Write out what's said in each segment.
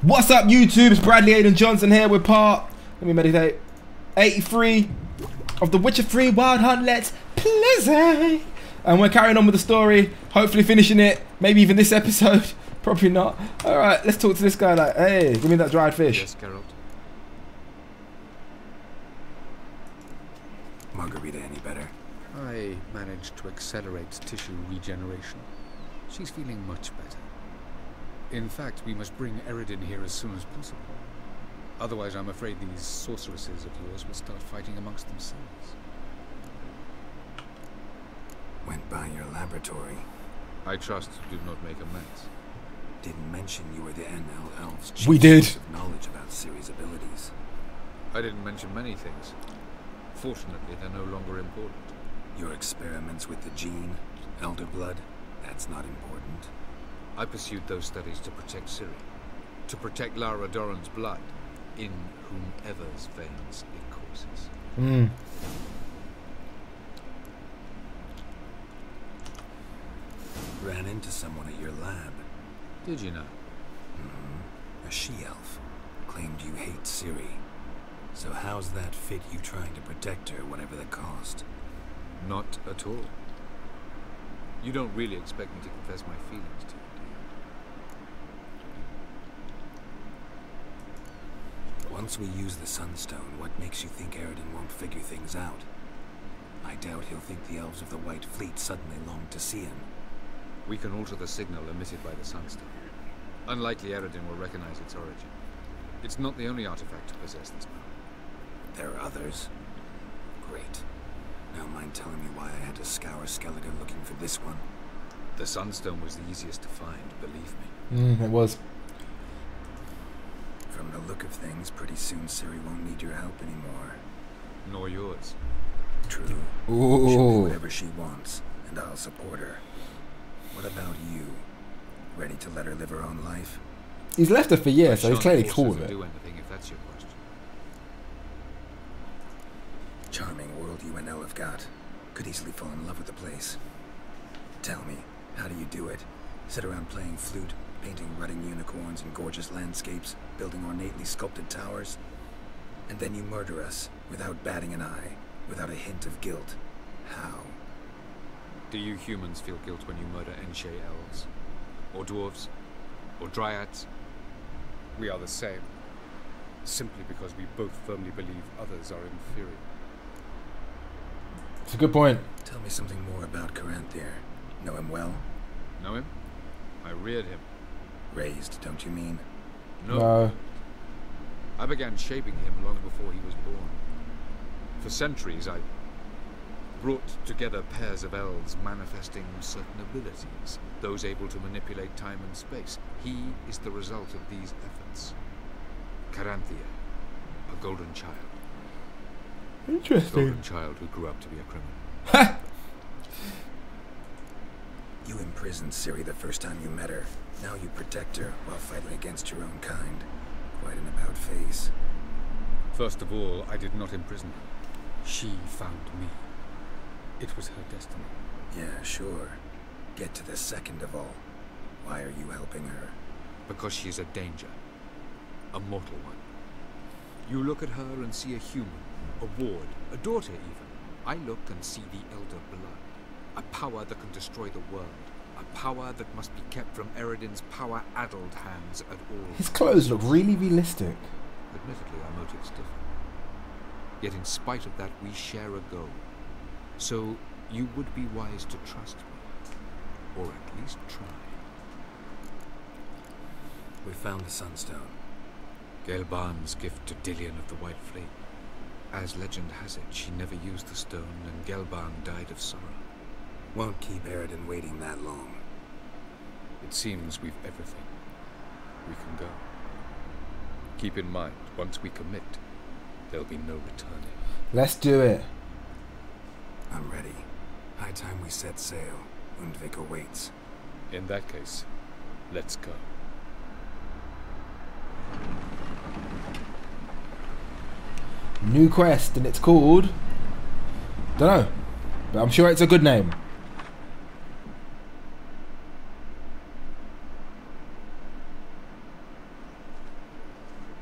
What's up, YouTube? It's bradleyaidanjohnson here with part, let me meditate, 83 of The Witcher 3 Wild Hunt Let's Play. And we're carrying on with the story, hopefully finishing it, maybe even this episode. Probably not. Alright, let's talk to this guy like, hey, give me that dried fish. Yes, Geralt. Margarita any better? I managed to accelerate tissue regeneration. She's feeling much better. In fact, we must bring Eredin here as soon as possible. Otherwise, I'm afraid these sorceresses of yours will start fighting amongst themselves. Went by your laboratory. I trust you did not make a mess. Didn't mention you were the NL Elves' We chief did. source of knowledge about Ciri's abilities. I didn't mention many things. Fortunately, they're no longer important. Your experiments with the gene, Elder Blood, that's not important. I pursued those studies to protect Ciri. To protect Lara Doran's blood, in whomever's veins it courses. Ran into someone at your lab. Did you know? A she-elf. Claimed you hate Ciri. So how's that fit you trying to protect her, whatever the cost? Not at all. You don't really expect me to confess my feelings to you, do you? Once we use the Sunstone, what makes you think Eredin won't figure things out? I doubt he'll think the Elves of the White Fleet suddenly long to see him. We can alter the signal emitted by the Sunstone. Unlikely Eredin will recognize its origin. It's not the only artifact to possess this power. There are others? Great. Now mind telling me why I had to scour Skellige looking for this one? The Sunstone was the easiest to find, believe me. It was. From the look of things, pretty soon Ciri won't need your help anymore. Nor yours. True. Ooh. She'll do whatever she wants, and I'll support her. What about you? Ready to let her live her own life? He's left her for years, so he's clearly Shan't cool force with her to it. do anything if that's your question. Charming world you and Elle have got. Could easily fall in love with the place. Tell me, how do you do it? Sit around playing flute, painting rutting unicorns and gorgeous landscapes, building ornately sculpted towers? And then you murder us, without batting an eye, without a hint of guilt. How? Do you humans feel guilt when you murder Enshe elves? Or dwarves? Or dryads? We are the same. Simply because we both firmly believe others are inferior. It's a good point. Tell me something more about Caranthir. Know him well? Know him? I reared him. Raised, don't you mean? No. I began shaping him long before he was born. For centuries, I brought together pairs of elves manifesting certain abilities, those able to manipulate time and space. He is the result of these efforts. Caranthir, a golden child. A Interesting. golden child who grew up to be a criminal. You imprisoned Ciri the first time you met her. Now you protect her while fighting against your own kind. Quite an about-face. First of all, I did not imprison her. She found me. It was her destiny. Yeah, sure. Get to the second of all. Why are you helping her? Because she is a danger. A mortal one. You look at her and see a human, a ward, a daughter even. I look and see the Elder Blood. A power that can destroy the world. A power that must be kept from Eredin's power-addled hands at all. His clothes look really realistic. Admittedly, our motives differ. Yet in spite of that, we share a goal. So, you would be wise to trust me. Or at least try. We found the Sunstone. Gelban's gift to Dillion of the White Fleet. As legend has it, she never used the stone, and Gelban died of sorrow. Won't keep Eredin waiting that long. It seems we've everything. We can go. Keep in mind, once we commit, there'll be no returning. Let's do it. I'm ready. High time we set sail. Undvik awaits. In that case, let's go. New quest, and it's called... Dunno. But I'm sure it's a good name.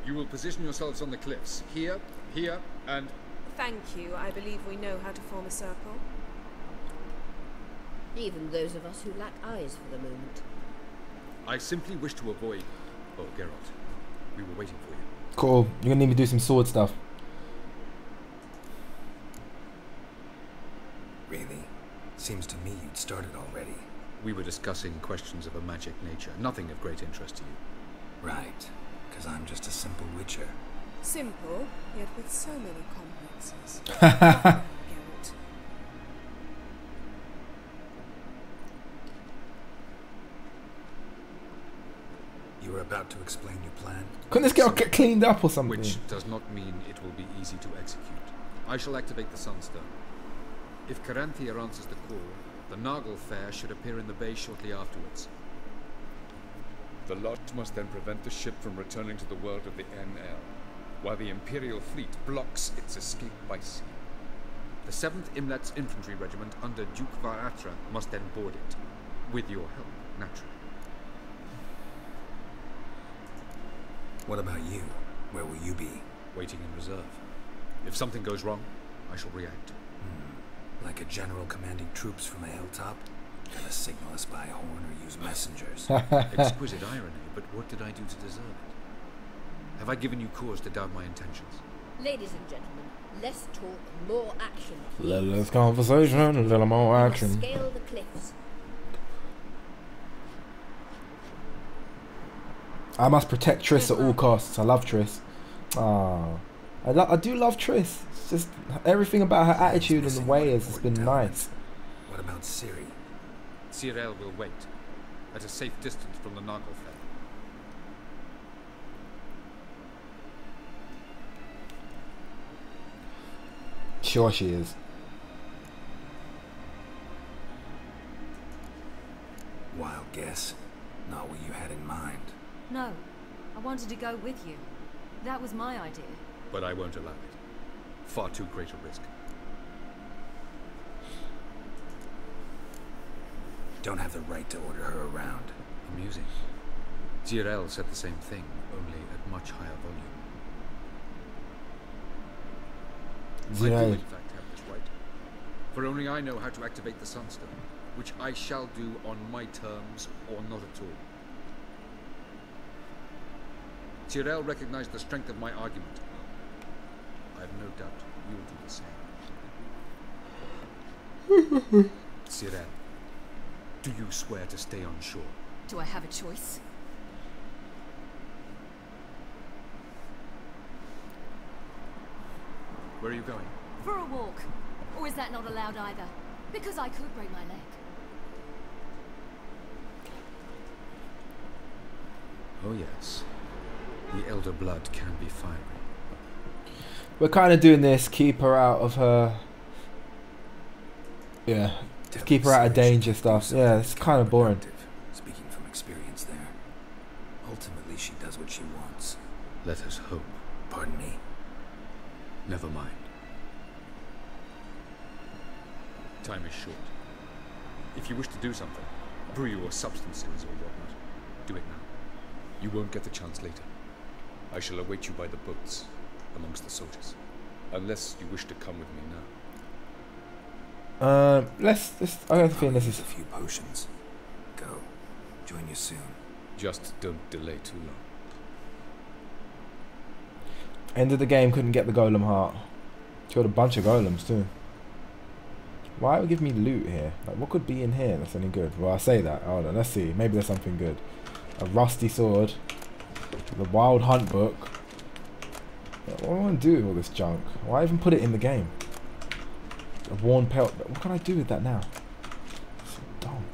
You will position yourselves on the cliffs. Here, here, and... Thank you. I believe we know how to form a circle. Even those of us who lack eyes for the moment. I simply wish to avoid... Oh, Geralt. We were waiting for you. Cool. You're gonna need me to do some sword stuff. Really? Seems to me you'd started already. We were discussing questions of a magic nature. Nothing of great interest to you. Right. Because I'm just a simple witcher. Simple, yet with so many complexes. Geralt. You were about to explain your plan? Couldn't this get cleaned up or something? Which does not mean it will be easy to execute. I shall activate the Sunstone. If Caranthir answers the call, the Nagelfare should appear in the bay shortly afterwards. The lot must then prevent the ship from returning to the world of the NL, while the Imperial fleet blocks its escape by sea. The 7th Imlet's infantry regiment under Duke Varatra must then board it, with your help, naturally. What about you? Where will you be? Waiting in reserve. If something goes wrong, I shall react. Like a general commanding troops from a hilltop? Gonna signal us by horn or use messengers? Exquisite irony, but what did I do to deserve it? Have I given you cause to doubt my intentions? Ladies and gentlemen, less talk, more action. Less conversation, a little more action. Scale the cliffs. I must protect Triss at all costs. I love Triss. Ah, I do love Triss. It's just everything about her attitude and the way has just been nice. What about Ciri? Ciri will wait, at a safe distance from the Nagelfare. Sure she is. Wild guess. Not what you had in mind. No, I wanted to go with you. That was my idea. But I won't allow it. Far too great a risk. Don't have the right to order her around. Amusing. Geralt said the same thing, only at much higher volume. I do in fact have this right. For only I know how to activate the Sunstone, which I shall do on my terms or not at all. Geralt recognized the strength of my argument. I have no doubt you will do the same. Ciri, do you swear to stay on shore? Do I have a choice? Where are you going? For a walk. Or is that not allowed either? Because I could break my leg. Oh yes. The elder blood can be fiery. We're kind of doing this, keep her out of her... Yeah, to keep her out of danger stuff. Yeah, it's kind of boring. Speaking from experience there. Ultimately, she does what she wants. Let us hope. Pardon me? Never mind. Time is short. If you wish to do something, brew your substances or whatnot, do it now. You won't get the chance later. I shall await you by the boats, amongst the soldiers. Unless you wish to come with me now. I have a feeling this is... a few potions. Go. Join you soon. Just don't delay too long. End of the game, couldn't get the golem heart. Killed a bunch of golems too. Why would give me loot here? Like, what could be in here that's any good? Well, I say that. Hold on, let's see. Maybe there's something good. A rusty sword. The Wild Hunt book. What do I want to do with all this junk? Why even put it in the game? A worn pelt. What can I do with that now? So dumb.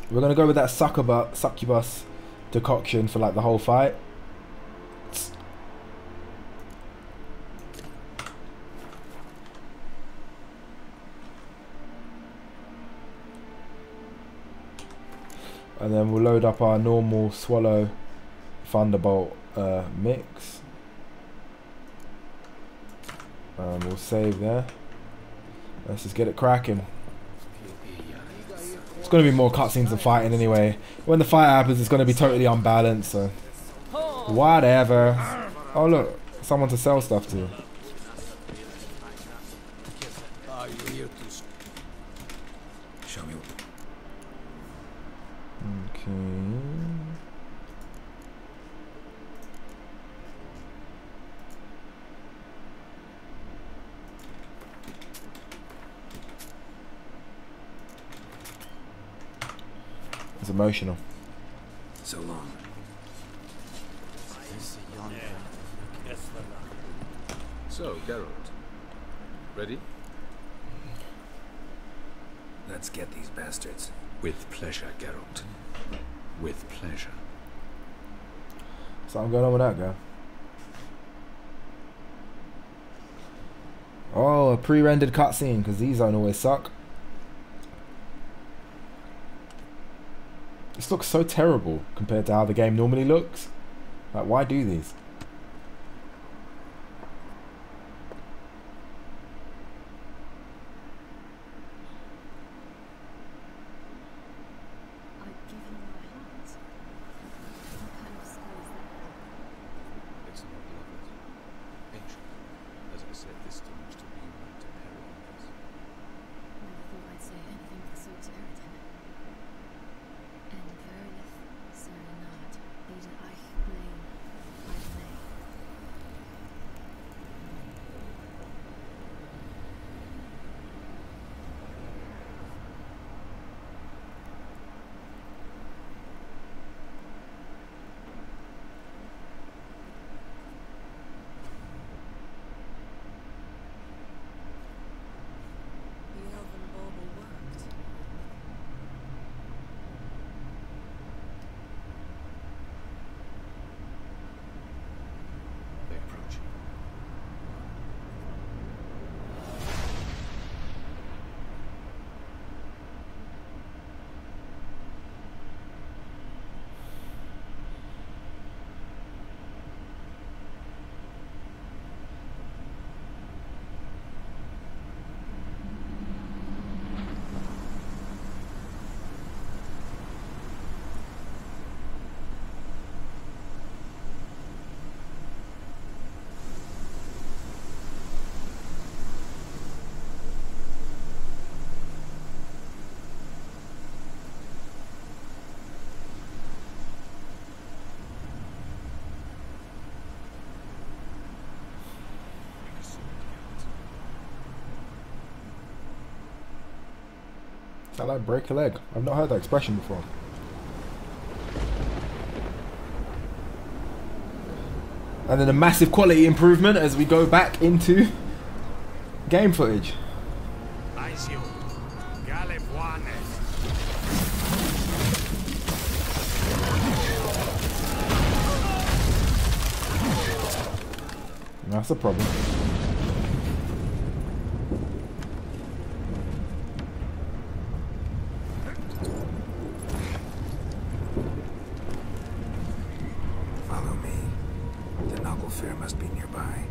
We're gonna go with that succubus decoction for like the whole fight. And then we'll load up our normal Swallow Thunderbolt mix. We'll save there. Let's just get it cracking. It's going to be more cutscenes than fighting anyway. When the fight happens, it's going to be totally unbalanced. So Whatever. Oh look, someone to sell stuff to. Show me. Okay. It's emotional. So long. So, Geralt, ready? Let's get these bastards. With pleasure, Geralt. With pleasure. Something going on with that guy. Oh, a pre-rendered cutscene, because these don't always suck. This looks so terrible compared to how the game normally looks. Like, why do these? I like break a leg. I've not heard that expression before. And then a massive quality improvement as we go back into game footage. That's a problem. Must be nearby.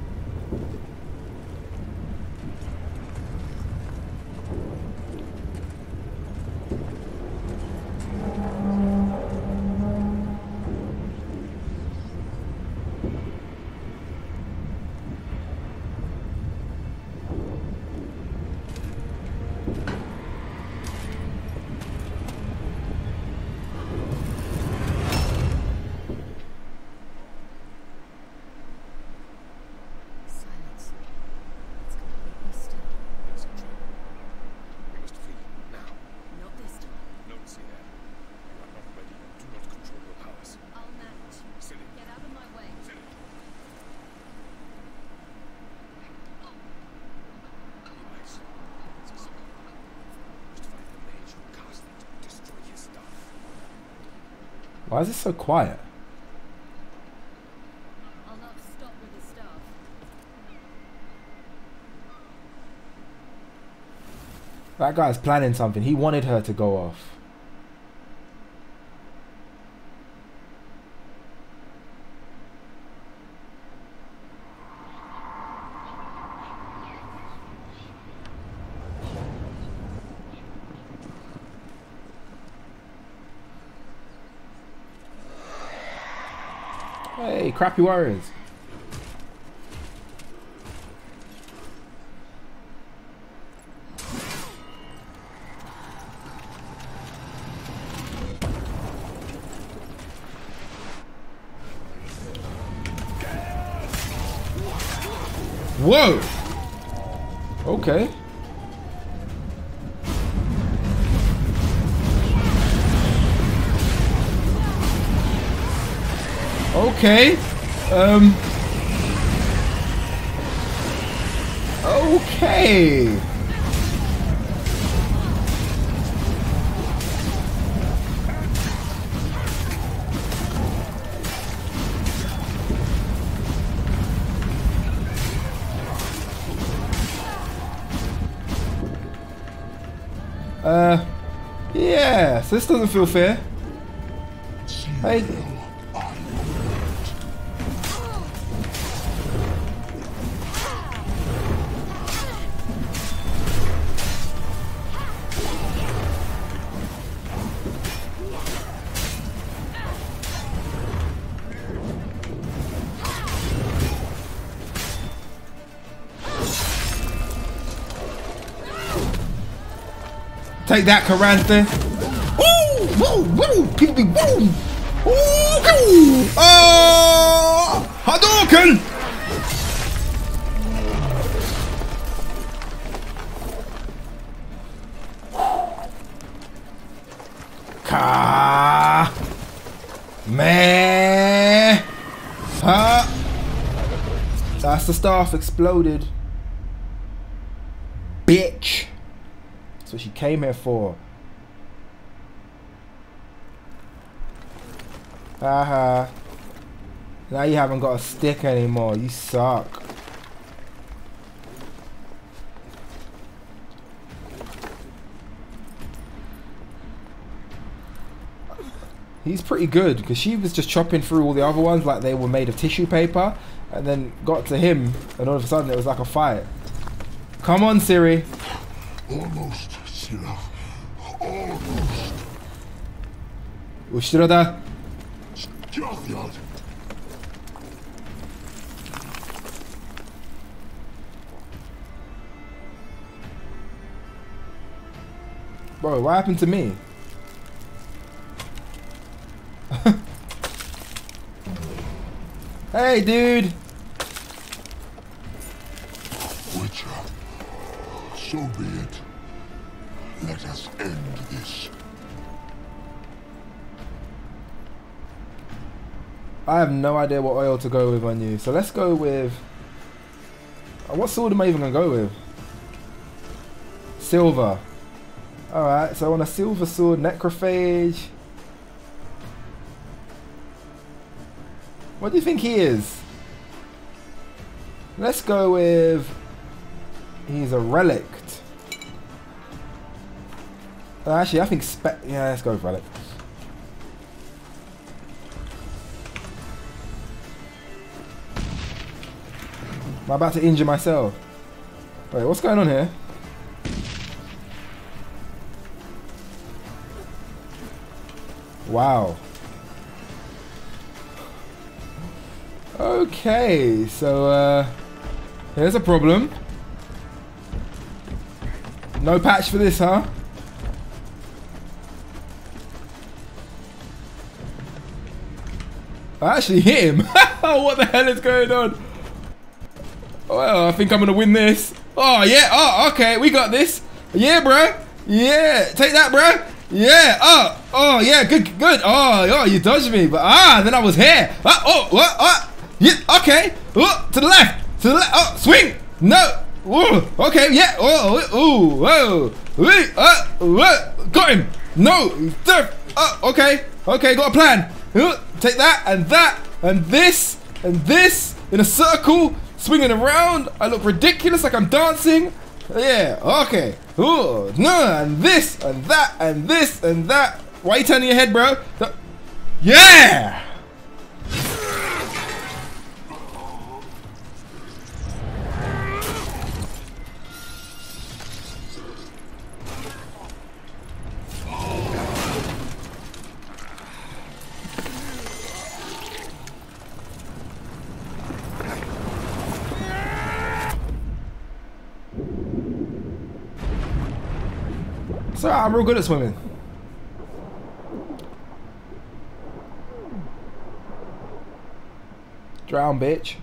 Why is it so quiet? I'll not stop with his stuff. That guy's planning something. He wanted her to go off. Hey, crappy warriors. Whoa! Okay. Okay. Okay. Yeah, so this doesn't feel fair. Hey. Take that, Caranthir. Woo! Woo! Woo! People be woo! Woo! Oh! Hadouken! Ka! Meh! Ha! That's the staff exploded. Bitch! That's what she came here for. Haha. Now you haven't got a stick anymore. You suck. He's pretty good because she was just chopping through all the other ones like they were made of tissue paper, and then got to him and all of a sudden it was like a fight. Come on, Ciri. Almost, Sira. Almost. Ushtrada. Jothyard. Bro, what happened to me? Hey, dude. Witcher, so be it. Let us end this. I have no idea what oil to go with on you, so let's go with... What sword am I even going to go with? Silver. Alright, so I want a silver sword, necrophage. What do you think he is? Let's go with... He's a relict. Actually, I think yeah, let's go with relic. Am I about to injure myself? Wait, what's going on here? Wow. Okay, so here's a problem. No patch for this, huh? I actually hit him. What the hell is going on? Well, I think I'm gonna win this. Oh yeah. Oh, okay. We got this. Yeah, bro. Yeah. Take that, bro. Yeah. Oh, yeah. Good, good. Oh, you dodged me, but then I was here. What? Yeah. Okay. Oh, to the left. To the left. Oh, swing. No. Ooh, okay. Yeah. Whoa. Got him. No. Okay. Okay. Got a plan. Take that and this in a circle. Swinging around, I look ridiculous like I'm dancing. Yeah, okay. Ooh, no, and this, and that, and this, and that. Why are you turning your head, bro? Yeah! It's alright, I'm real good at swimming. Drown, bitch.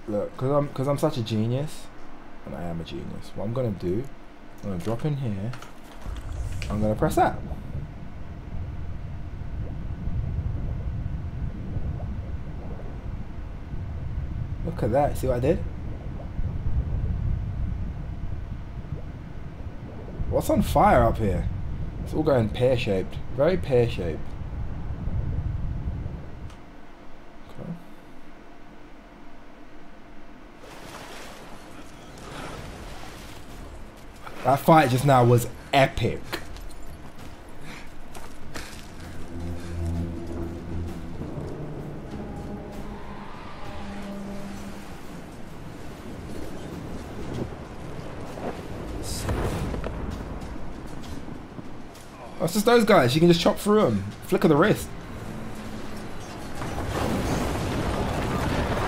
Look, because I'm such a genius, and I am a genius. What I'm gonna do, I'm gonna drop in here. I'm gonna press that. Look at that. See what I did? What's on fire up here? It's all going pear-shaped. Very pear-shaped. That fight just now was epic. Oh, it's just those guys. You can just chop through them. Flick of the wrist.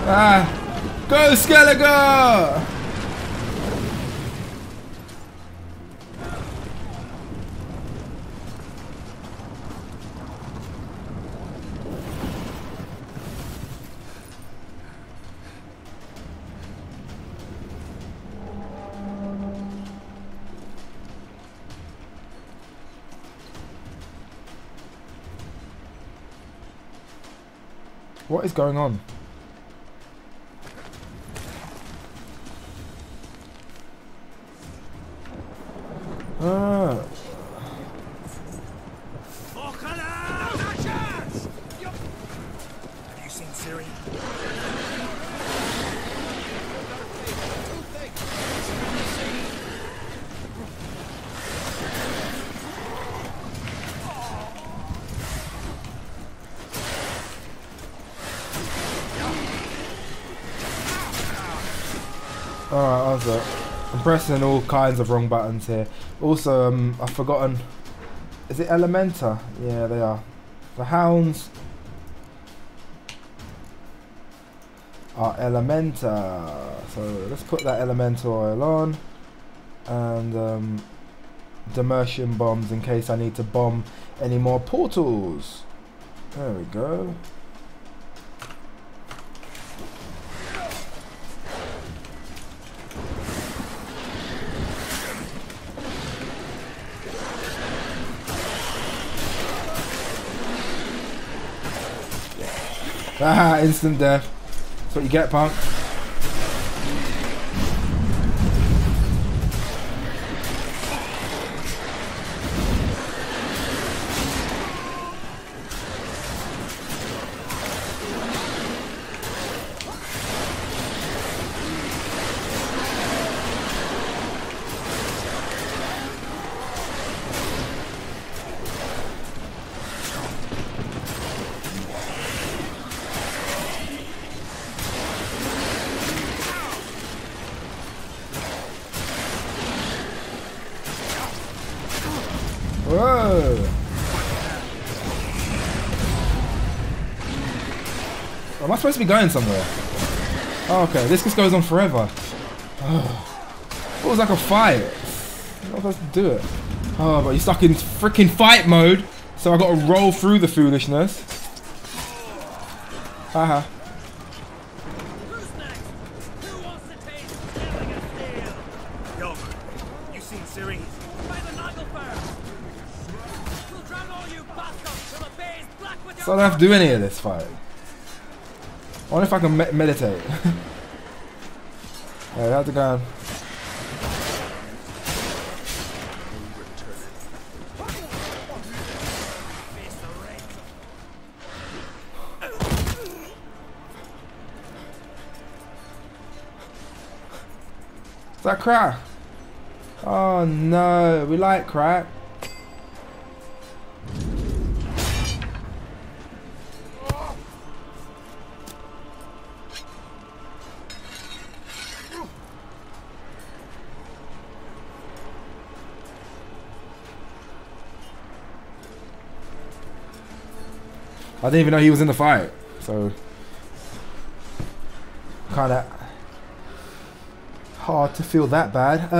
Ah! Go, Skellige! What is going on? Ah. Have you seen Ciri? Alright, I'm pressing all kinds of wrong buttons here. Also, I've forgotten. Is it Elementa? Yeah, they are. The hounds are Elementa. So let's put that Elemental oil on. And Demersion bombs in case I need to bomb any more portals. There we go. Ah, instant death. That's what you get, punk. Whoa! Am I supposed to be going somewhere? Oh, okay, this just goes on forever. It was like a fight. I'm not supposed to do it. Oh, but you're stuck in freaking fight mode, so I got to roll through the foolishness. Haha. Who's next? Who wants to taste Geralt? Yo, you seen Ciri? By the Nagelfire! We'll drown all you bastards till the bay's black with your... So I don't have to do any of this fight. I wonder if I can meditate. Yeah, we have to go. Is that Crach? Oh no, we like Crach. I didn't even know he was in the fight. So kind of hard to feel that bad.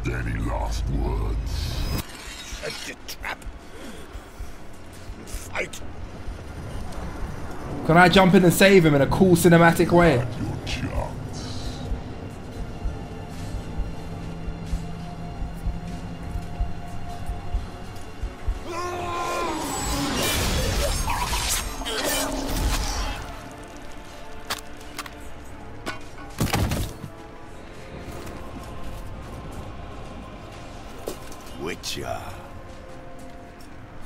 Any last words? Set the trap. Fight. Can I jump in and save him in a cool cinematic way? Your chance. Witcher.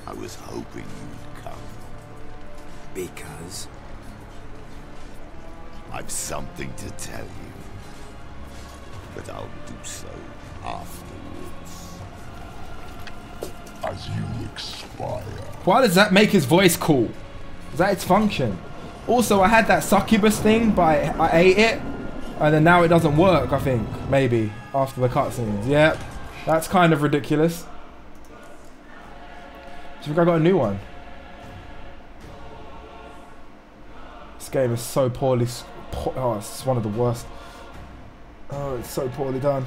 I was hoping you'd come. Because I've something to tell you. But I'll do so afterwards. As you expire. Why does that make his voice cool? Is that its function? Also, I had that succubus thing, but I ate it, and then now it doesn't work, I think. Maybe, after the cutscenes. Yep, that's kind of ridiculous. Do you think I got a new one? This game is so poorly... Oh, it's one of the worst. Oh, it's so poorly done.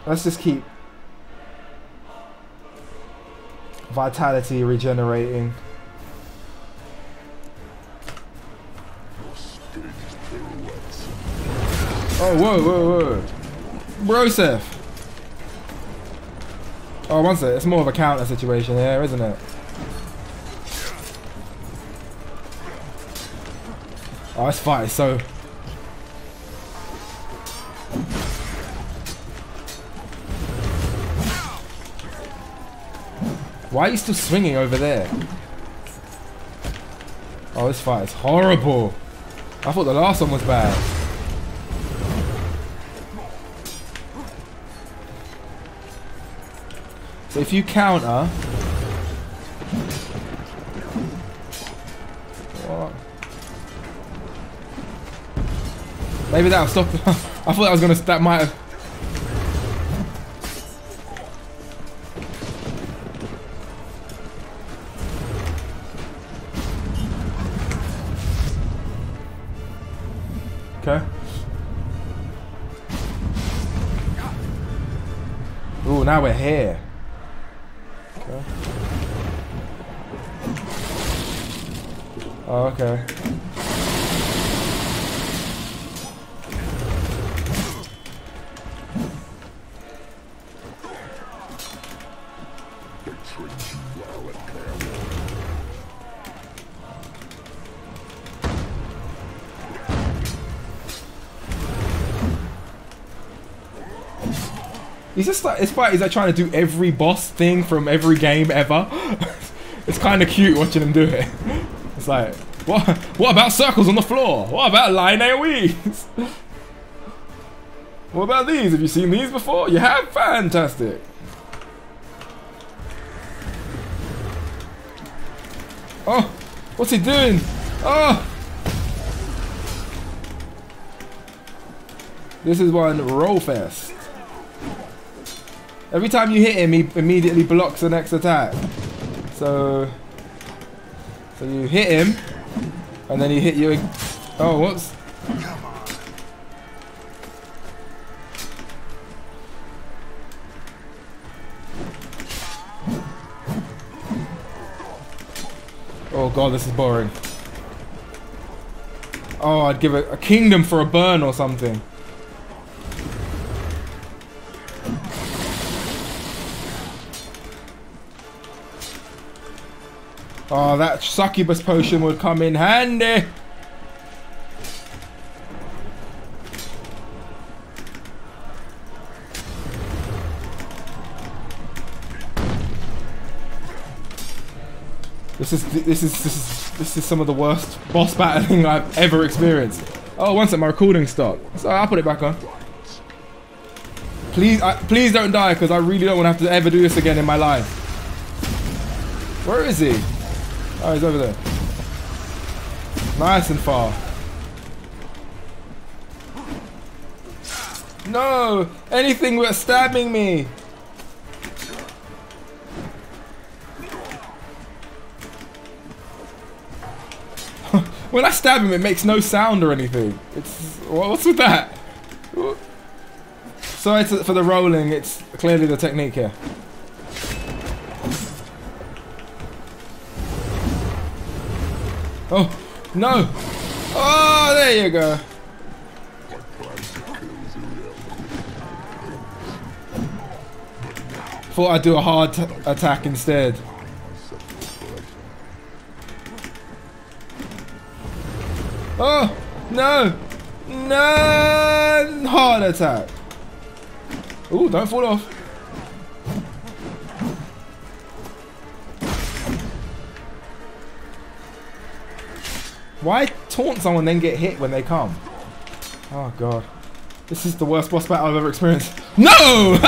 Let's just keep vitality regenerating. Oh, whoa, whoa, whoa. Broseph. Oh, one sec. It's more of a counter situation here, isn't it? Oh, this fight is so... Why are you still swinging over there? Oh, this fight is horrible. I thought the last one was bad. So if you counter... What? Maybe that'll stop... I thought that was gonna... That might have... Okay. Ooh, now we're here. Okay. Oh, okay. He's just like, it's like he's like trying to do every boss thing from every game ever. It's kind of cute watching him do it. It's like, what about circles on the floor? What about line AoEs? What about these? Have you seen these before? You have? Fantastic. Oh, what's he doing? Oh! This is one roll fest. Every time you hit him, he immediately blocks the next attack. So you hit him, and then he hit you. Oh, whoops. Oh god, this is boring. Oh, I'd give a kingdom for a burn or something. Oh, that succubus potion would come in handy. This is some of the worst boss battling I've ever experienced. Oh, one sec, my recording stopped. So I'll put it back on. Please, please don't die, because I really don't want to have to ever do this again in my life. Where is he? Oh, he's over there. Nice and far. No! Anything but stabbing me! When I stab him, it makes no sound or anything. It's what's with that? Sorry for the rolling. It's clearly the technique here. Oh no! Oh, there you go. Thought I'd do a hard attack instead. Oh no! No! Hard attack. Ooh, don't fall off. Why taunt someone then get hit when they come? Oh god. This is the worst boss battle I've ever experienced. No!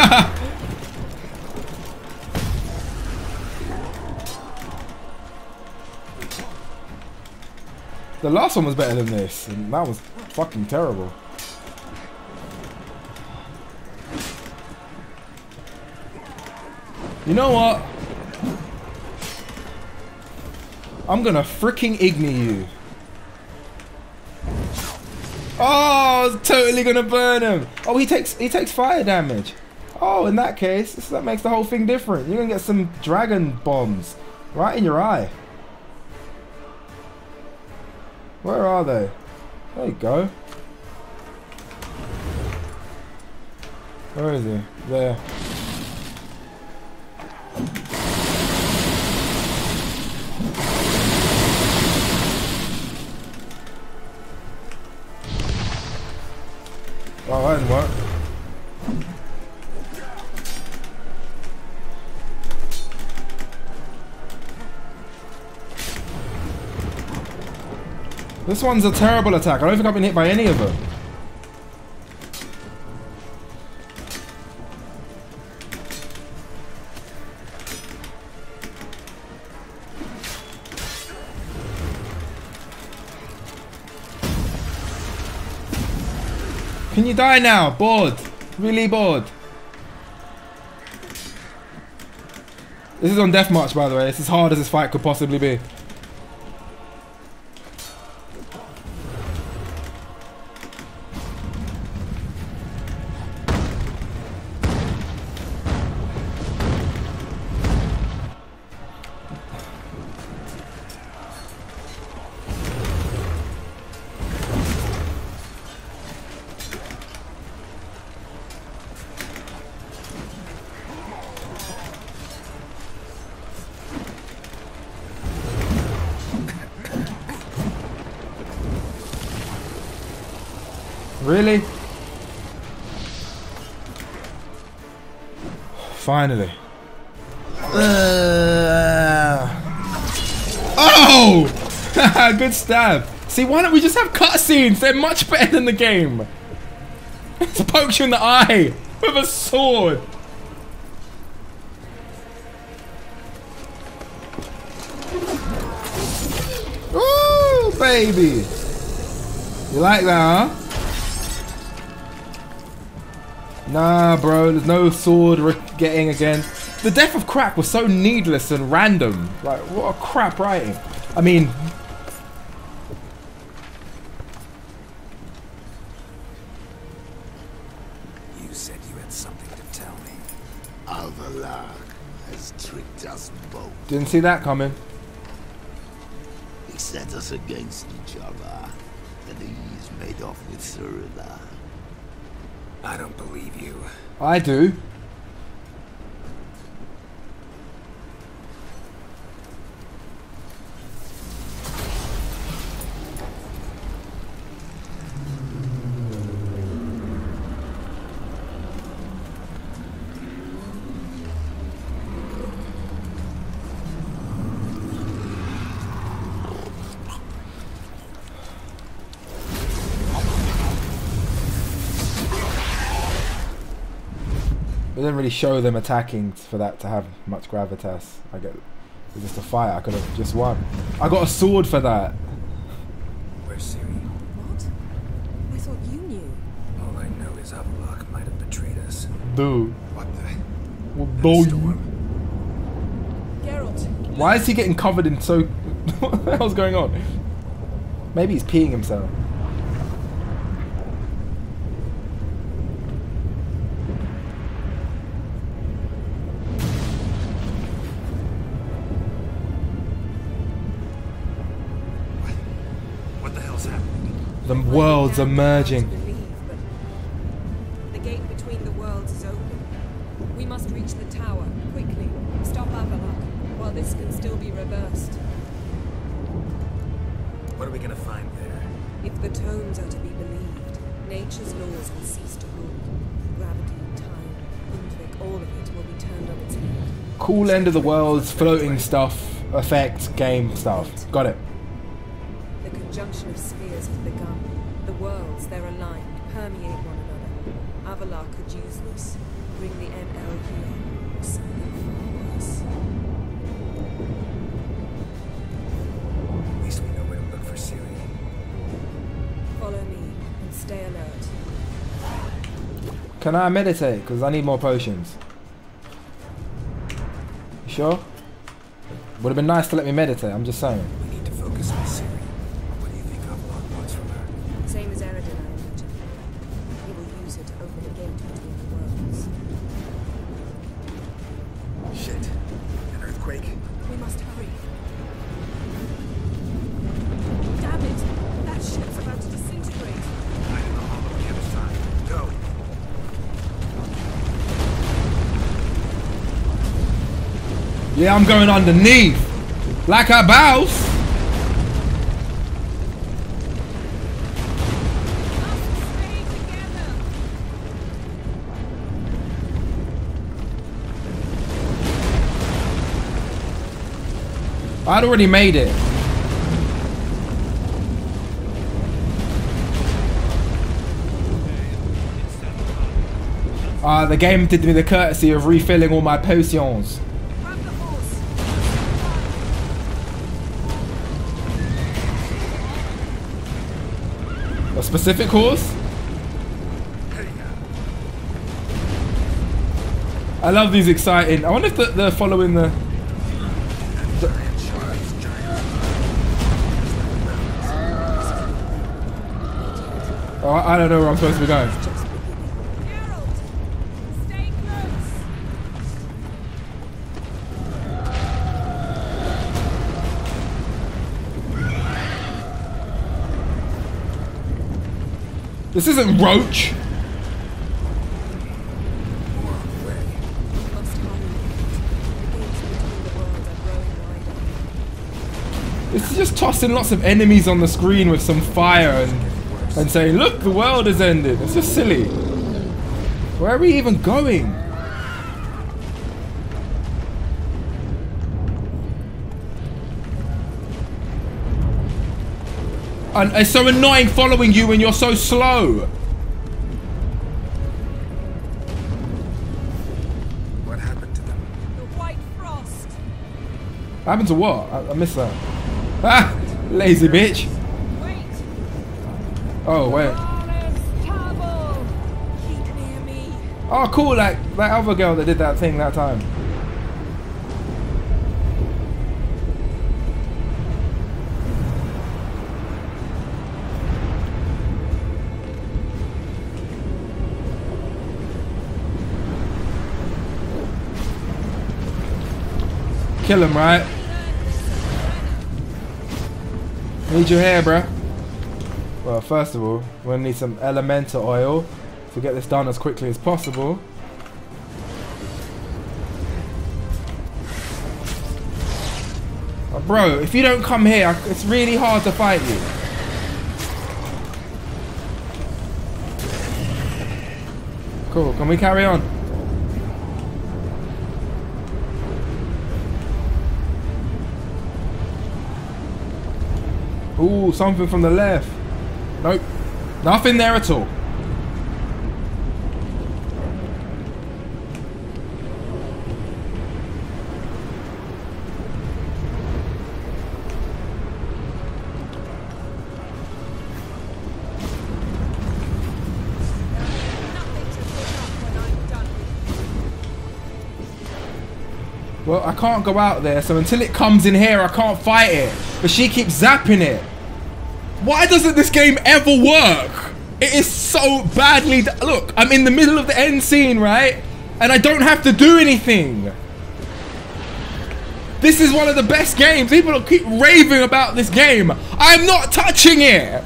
The last one was better than this, and that was fucking terrible. You know what? I'm gonna freaking ignore you. Oh, I was totally gonna burn him. Oh, he takes fire damage. Oh, in that case, that makes the whole thing different. You're gonna get some dragon bombs right in your eye. Where are they? There you go. Where is he? There. Oh, that didn't work. This one's a terrible attack. I don't think I've been hit by any of them. Can you die now? Bored. Really bored. This is on Death March, by the way. It's as hard as this fight could possibly be. Really? Finally. Oh! Good stab. See, why don't we just have cutscenes? They're much better than the game. It pokes you in the eye with a sword. Ooh, baby. You like that, huh? Nah, bro, there's no sword getting again. The death of Crach was so needless and random. Like, what a crap writing. I mean... You said you had something to tell me. Alvalar has tricked us both. Didn't see that coming. He set us against each other, and he's made off with Ciri. I don't believe you. I do. It didn't really show them attacking for that to have much gravitas. I get it's just a fight. I could have just won. I got a sword for that. Where's Ciri? What? I thought you knew. All I know is Avalok might do? What the? What That do? storm? Geralt, Why is he getting covered in so... what the hell's going on? Maybe he's peeing himself. What the hell's happening? The worlds are merging. the gate between the worlds is open. We must reach the tower quickly. Stop Avalok while this can still be reversed. What are we gonna find there? If the tomes are to be believed, nature's laws will cease to rule. Gravity, time, Undvik, all of it will be turned on its head. Cool end of the world's floating stuff, effects, game stuff. Got it. The conjunction of spheres has begun. The worlds, they're aligned, permeate one another. Avalok could use this. Bring the ML here, or something far worse. At least we know where to look for Ciri. Follow me, and stay alert. Can I meditate? Because I need more potions. You sure? Would have been nice to let me meditate, I'm just saying. We need to focus on Ciri. What do you think Avalok wants from her? Same as Eridan, I imagine. He will use it to open a gate between the worlds. Shit. An earthquake? We must hurry. Damn it! That ship's about to disintegrate. Hide in the hollow on the other side. Go! Yeah, I'm going underneath. Like a boss. I'd already made it. The game did me the courtesy of refilling all my potions. Grab the horse. A specific horse? I love these exciting. I wonder if they're following the... Oh, I don't know where I'm supposed to be going. Geralt, stay close. This isn't Roach. It's just tossing lots of enemies on the screen with some fire and saying, look, the world has ended. It's just silly. Where are we even going? And it's so annoying following you when you're so slow. What happened to them? The white frost. What happened to what? I missed that. Ah! Lazy bitch. Wait. Oh, wait. Keep near me. Oh, cool, like that other girl that did that thing that time. Kill him, right? Need your hair, bruh. Well, first of all, we're gonna need some elemental oil to get this done as quickly as possible. Bro, if you don't come here, it's really hard to fight you. Cool, can we carry on? Ooh, something from the left. Nope, nothing there at all. Well, I can't go out there, so until it comes in here, I can't fight it. But she keeps zapping it. Why doesn't this game ever work? It is so badly... Look, I'm in the middle of the end scene, right? And I don't have to do anything. This is one of the best games. People keep raving about this game. I'm not touching it.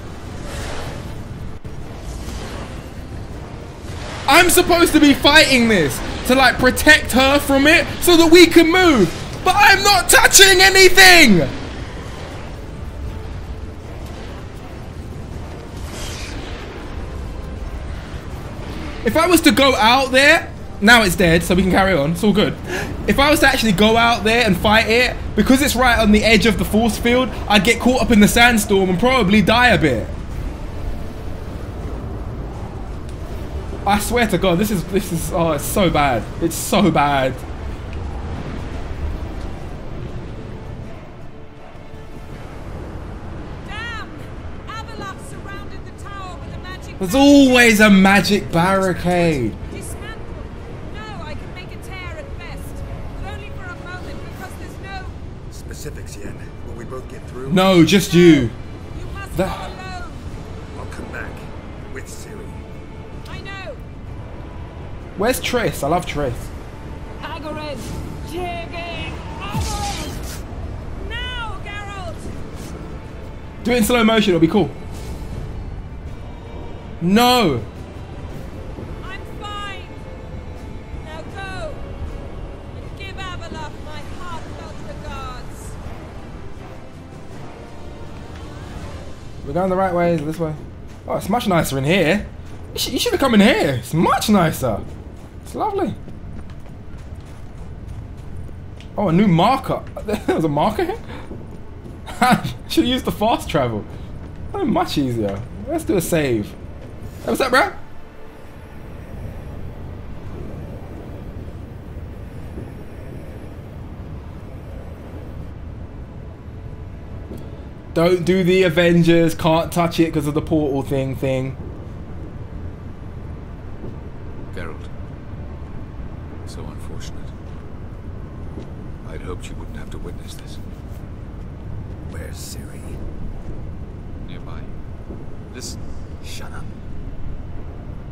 I'm supposed to be fighting this to like protect her from it so that we can move. But I'm not touching anything. If I was to go out there, now it's dead, so we can carry on. It's all good. If I was to actually go out there and fight it, because it's right on the edge of the force field, I'd get caught up in the sandstorm and probably die a bit. I swear to God, this is oh, it's so bad. It's so bad. Damn! Avalok surrounded the tower with a magic. There's always a magic barricade. Dismantle. No, I can make a tear at best, but only for a moment because there's no Specifics, Yen. Will we both get through? No, just you. You must The- go alone. I'll come back with Ciri. I know. Where's Triss? I love Triss. Hagrid, Jiggy, Hagrid! Now, Geralt! Do it in slow motion, it'll be cool. No. I'm fine. Now go and give Avalok my heartfelt regards. We're going the right way, is it this way? Oh, it's much nicer in here. You should have come in here. It's much nicer. It's lovely. Oh, a new marker. There was a marker here? Should have used the fast travel. Oh, much easier. Let's do a save. Hey, what's up, bro? Don't do the Avengers. Can't touch it because of the portal thing. Geralt. So unfortunate. I'd hoped you wouldn't have to witness this. Where's Ciri? Nearby. Listen. Shut up.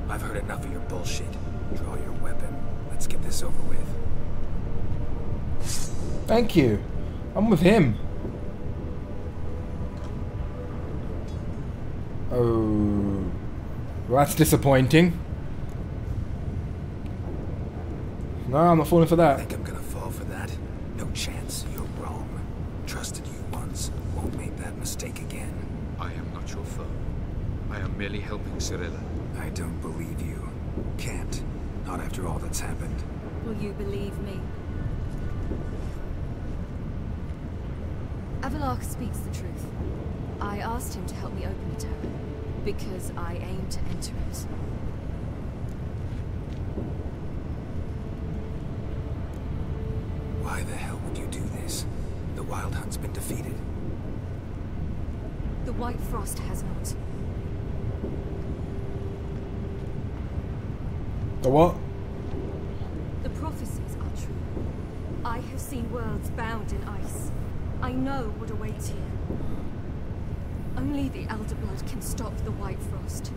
I've heard enough of your bullshit. Draw your weapon. Let's get this over with. Thank you. I'm with him. Oh, well, that's disappointing. No, I'm not falling for I that. think I'm gonna fall for that. No chance. You're wrong. Trusted you once. Won't make that mistake again. I am not your foe. I am merely helping Cirilla. I don't believe you. Can't. Not after all that's happened. Will you believe me? Avalok speaks the truth. I asked him to help me open the tower, because I aim to enter it. Why the hell would you do this? The Wild Hunt's been defeated. The White Frost has not. The what? The prophecies are true. I have seen worlds bound in ice. I know what awaits here. Only the Elder Blood can stop the White Frost.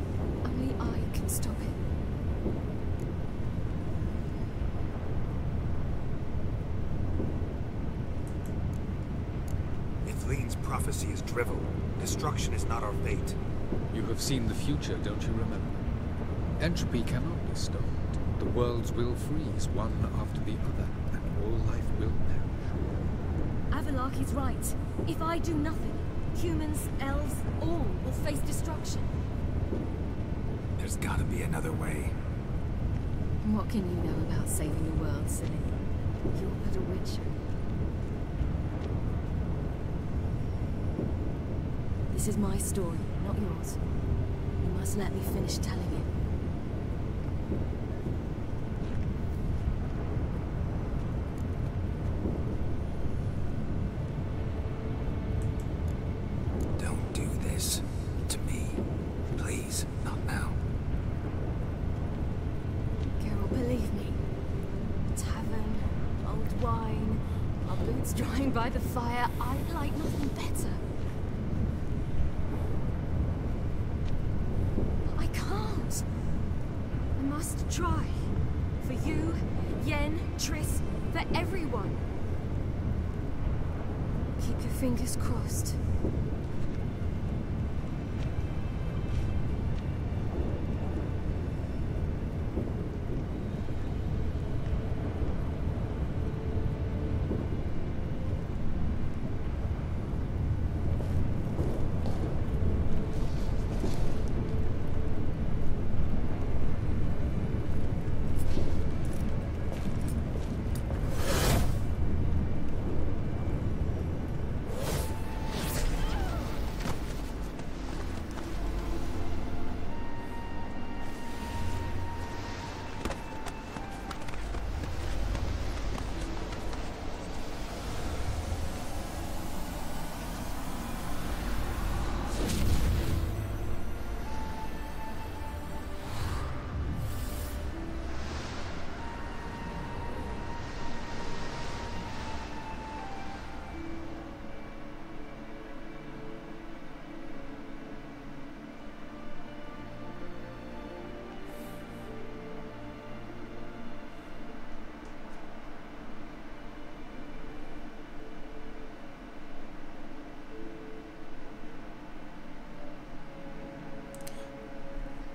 Only I can stop it. If Lean's prophecy is drivel, destruction is not our fate. You have seen the future, don't you remember? Entropy cannot be stopped. The worlds will freeze, one after the other, and all life will perish. Avalok is right. If I do nothing, humans, elves, all will face destruction. There's gotta be another way. What can you know about saving the world, Ciri? You're but a witcher. This is my story, not yours. You must let me finish telling it. Don't do this to me. Please, not now. Geralt, believe me. Tavern, old wine, our boots drying by the fire. I'd like nothing better. But I can't. I must try. For you, Yen, Triss, for everyone. Keep your fingers crossed.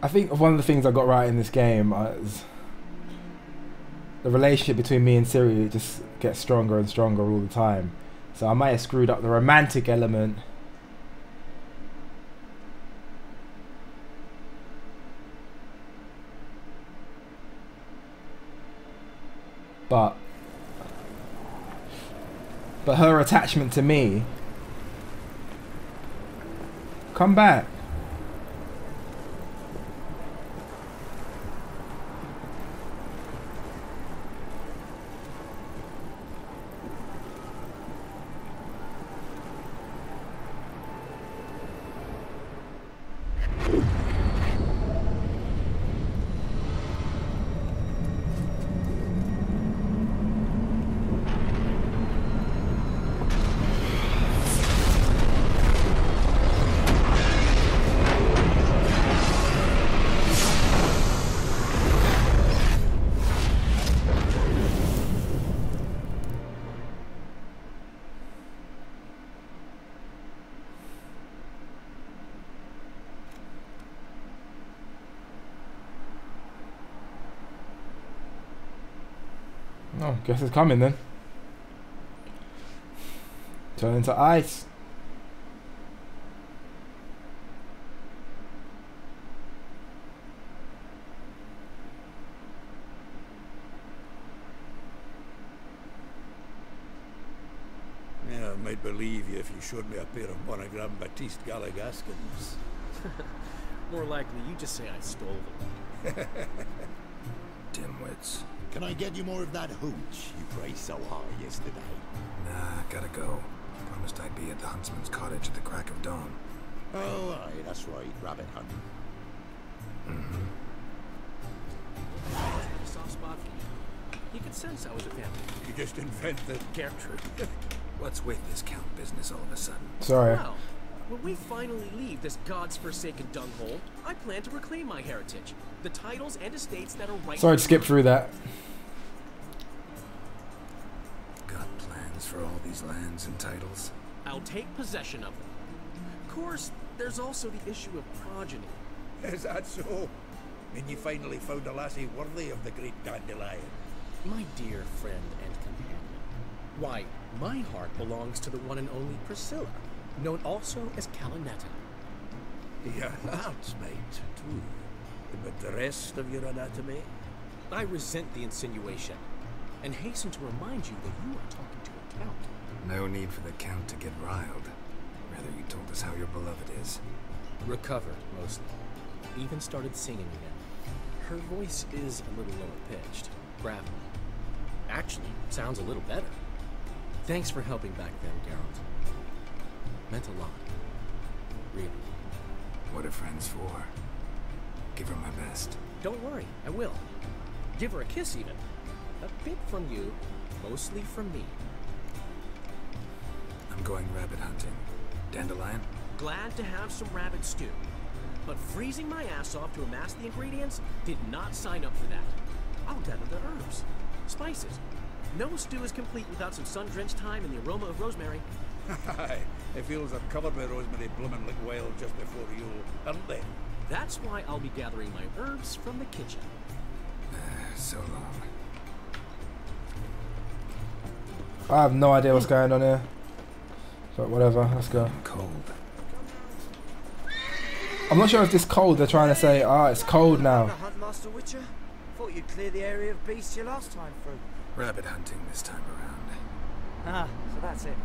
I think one of the things I got right in this game is the relationship between me and Ciri just gets stronger and stronger all the time. So I might have screwed up the romantic element. But her attachment to me. Come back. Oh, guess it's coming then. Turn into ice. Yeah, I might believe you if you showed me a pair of monogram Batiste Galligaskins. More likely you just say I stole them. Dimwits. Can I get you more of that hooch you praised so hard yesterday? Nah, gotta go. Promised I'd be at the huntsman's cottage at the crack of dawn. Oh, aye, that's right, rabbit hunting. Mm-hmm. A soft spot for you. You could sense I was a family. You just invented Gertrude. What's with this count business all of a sudden? Sorry. Well, when we finally leave this god's forsaken dunghole, I plan to reclaim my heritage. The titles and estates that are right. Sorry to skip through that. Got plans for all these lands and titles? I'll take possession of them. Of course, there's also the issue of progeny. Is that so? And you finally found a lassie worthy of the great dandelion? My dear friend and companion. Why, my heart belongs to the one and only Priscilla, known also as Calanetta. Your heart's mate, too. But the rest of your anatomy? I resent the insinuation, and hasten to remind you that you are talking to a count. No need for the count to get riled. Rather, you told us how your beloved is. Recovered, mostly. Even started singing again. Her voice is a little lower pitched, gravelly. Actually, sounds a little better. Thanks for helping back then, Geralt. Meant a lot. Really. What are friends for? Give her my best. Don't worry, I will. Give her a kiss, even. A bit from you, mostly from me. I'm going rabbit hunting. Dandelion? Glad to have some rabbit stew. But freezing my ass off to amass the ingredients did not sign up for that. I'll gather the herbs, spices. No stew is complete without some sun-drenched thyme and the aroma of rosemary. Aye, the fields are covered by rosemary blooming like wild just before Yule, aren't they? That's why I'll be gathering my herbs from the kitchen. So long. I have no idea what's going on here. But whatever, let's go. I'm cold. I'm not sure if this cold they're trying to say, it's cold now. Hunt, Master Witcher? Thought you'd clear the area of beasts your last time through. Rabbit hunting this time around. Ah, so that's it.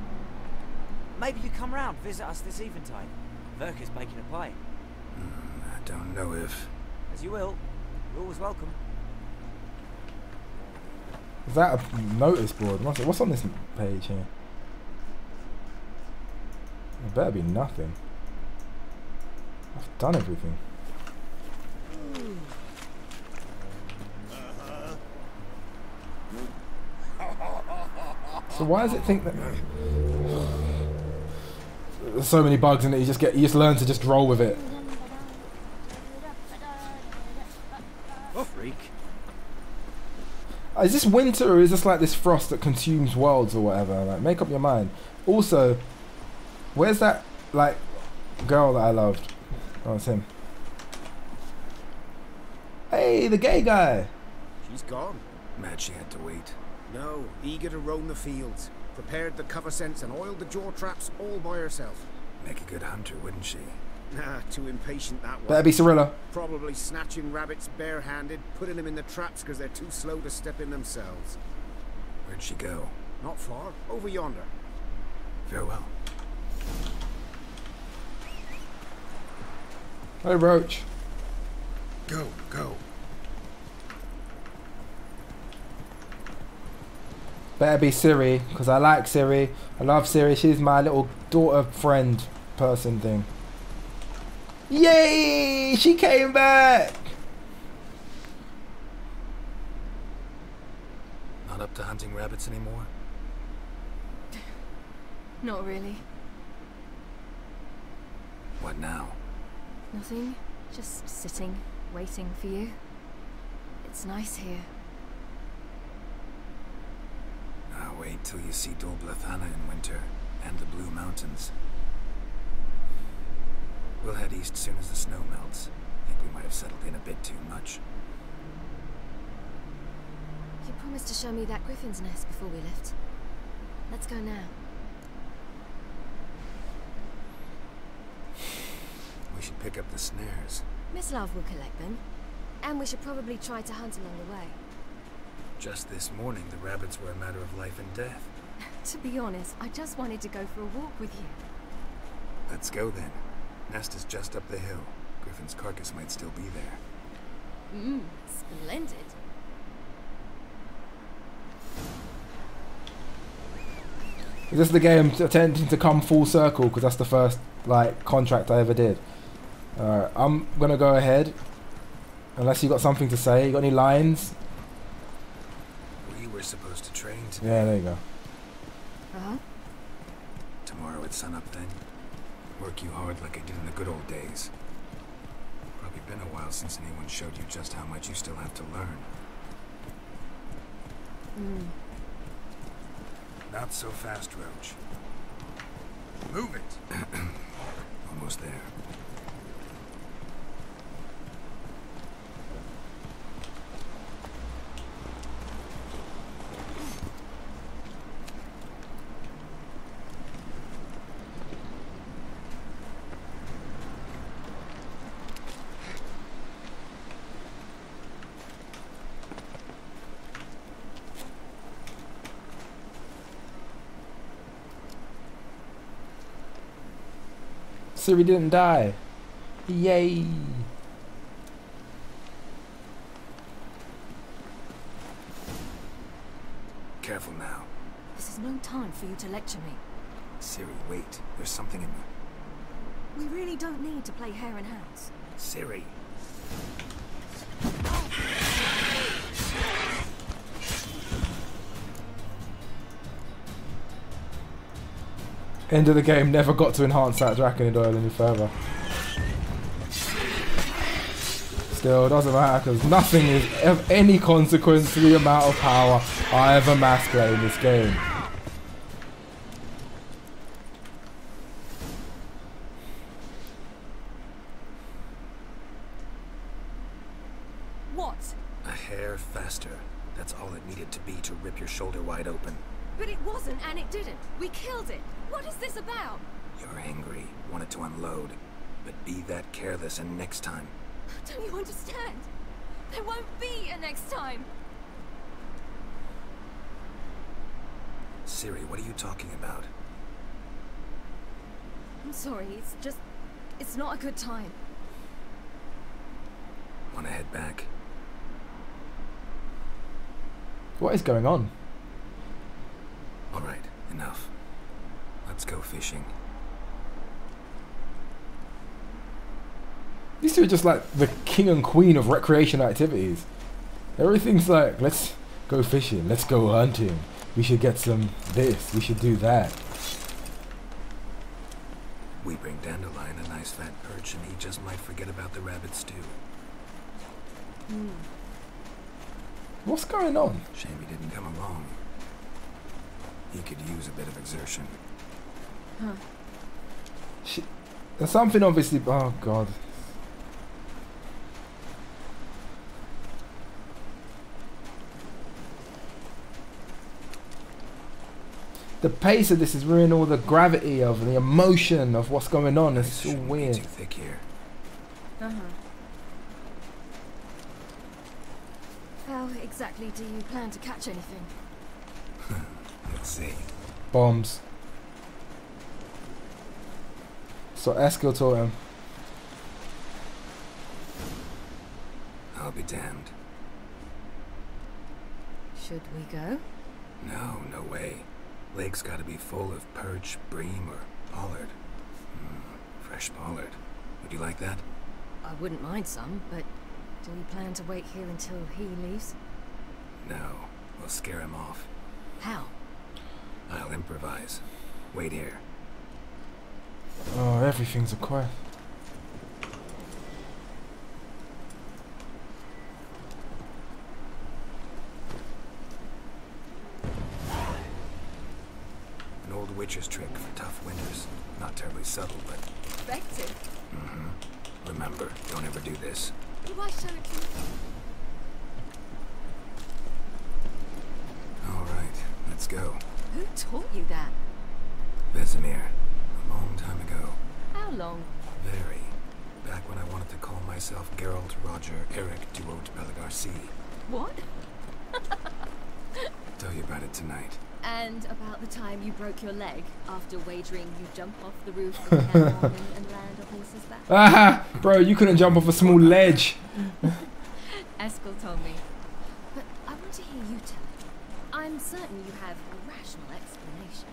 Maybe you come round, visit us this eventide. Verka's making a pie. I don't know if... As you will. You're always welcome. Is that a notice board? What's on this page here? It better be nothing. I've done everything. So why does it think that there's so many bugs in it? You just learn to just roll with it. Freak. Is this winter or is this like this frost that consumes worlds or whatever? Like, make up your mind. Also, where's that like girl that I loved? Oh, it's him. Hey, the gay guy. She's gone. Mad she had to wait. No, eager to roam the fields. Prepared the cover scents and oiled the jaw traps all by herself. Make a good hunter, wouldn't she? Nah, too impatient that one. Better be Cirilla. Probably snatching rabbits barehanded, putting them in the traps because they're too slow to step in themselves. Where'd she go? Not far. Over yonder. Farewell. Hey, Roach. Go, go. Better be Ciri, because I like Ciri. I love Ciri. She's my little daughter friend person thing. Yay! She came back! Not up to hunting rabbits anymore? Not really. What now? Nothing. Just sitting, waiting for you. It's nice here. I'll wait till you see Dol Blethana in winter, and the Blue Mountains. We'll head east soon as the snow melts. Think we might have settled in a bit too much. You promised to show me that griffin's nest before we left. Let's go now. We should pick up the snares. Miss Love will collect them. And we should probably try to hunt along the way. Just this morning, the rabbits were a matter of life and death. To be honest, I just wanted to go for a walk with you. Let's go then. Nest is just up the hill. Griffin's carcass might still be there. Splendid. Is this the game attempting to come full circle? Because that's the first like contract I ever did. Alright, I'm gonna go ahead. Unless you got something to say. You got any lines? We were supposed to train today. Yeah, there you go. Tomorrow at sunup then. Work you hard like I did in the good old days. Probably been a while since anyone showed you just how much you still have to learn. Not so fast, Roach. Move it! Almost there. Ciri didn't die. Yay! Careful now. This is no time for you to lecture me. Ciri, wait. There's something in We me. really don't need to play hare and hounds. Ciri. End of the game, never got to enhance that Draconid oil any further. Still, doesn't matter because nothing is of any consequence to the amount of power I have amassed playing this game. What? A hair faster. That's all it needed to be to rip your shoulder wide open. But it wasn't, and it didn't. We killed it. What is this about? You're angry, wanted to unload. But be that careless and next time. Don't you understand? There won't be a next time. Ciri, what are you talking about? I'm sorry, it's not a good time. Wanna head back? What is going on? Alright, enough. Let's go fishing. These two are just like the king and queen of recreation activities. Everything's like, let's go fishing, let's go hunting. We should get some this, we should do that. We bring Dandelion a nice fat perch and he just might forget about the rabbit stew. What's going on? Shame he didn't come along. He could use a bit of exertion. Huh. There's something obviously, oh god. The pace of this is ruining all the gravity of the emotion of what's going on. It's all weird. Too thick here. How exactly do you plan to catch anything? Let's see. Bombs. So Eskil taught him. I'll be damned. Should we go? No, no way. Lake's gotta be full of perch, bream, or pollard. Fresh pollard. Would you like that? I wouldn't mind some, but do we plan to wait here until he leaves? No, we'll scare him off. How? I'll improvise. Wait here. Oh, everything's a quest. An old witch's trick for tough winters. Not terribly subtle, but... Effective? Remember, don't ever do this. Why show it to me? Alright, let's go. Who taught you that? Vesemir. A long time ago. How long? Very. Back when I wanted to call myself Geralt, Roger, Eric, Duot, Belagarci. What? Tell you about it tonight. And about the time you broke your leg after wagering you jump off the roof of Caranthir and land a horse's back? Aha! Bro, you couldn't jump off a small ledge. Eskil told me. But I want to hear you tell it. I'm certain you have a rational explanation.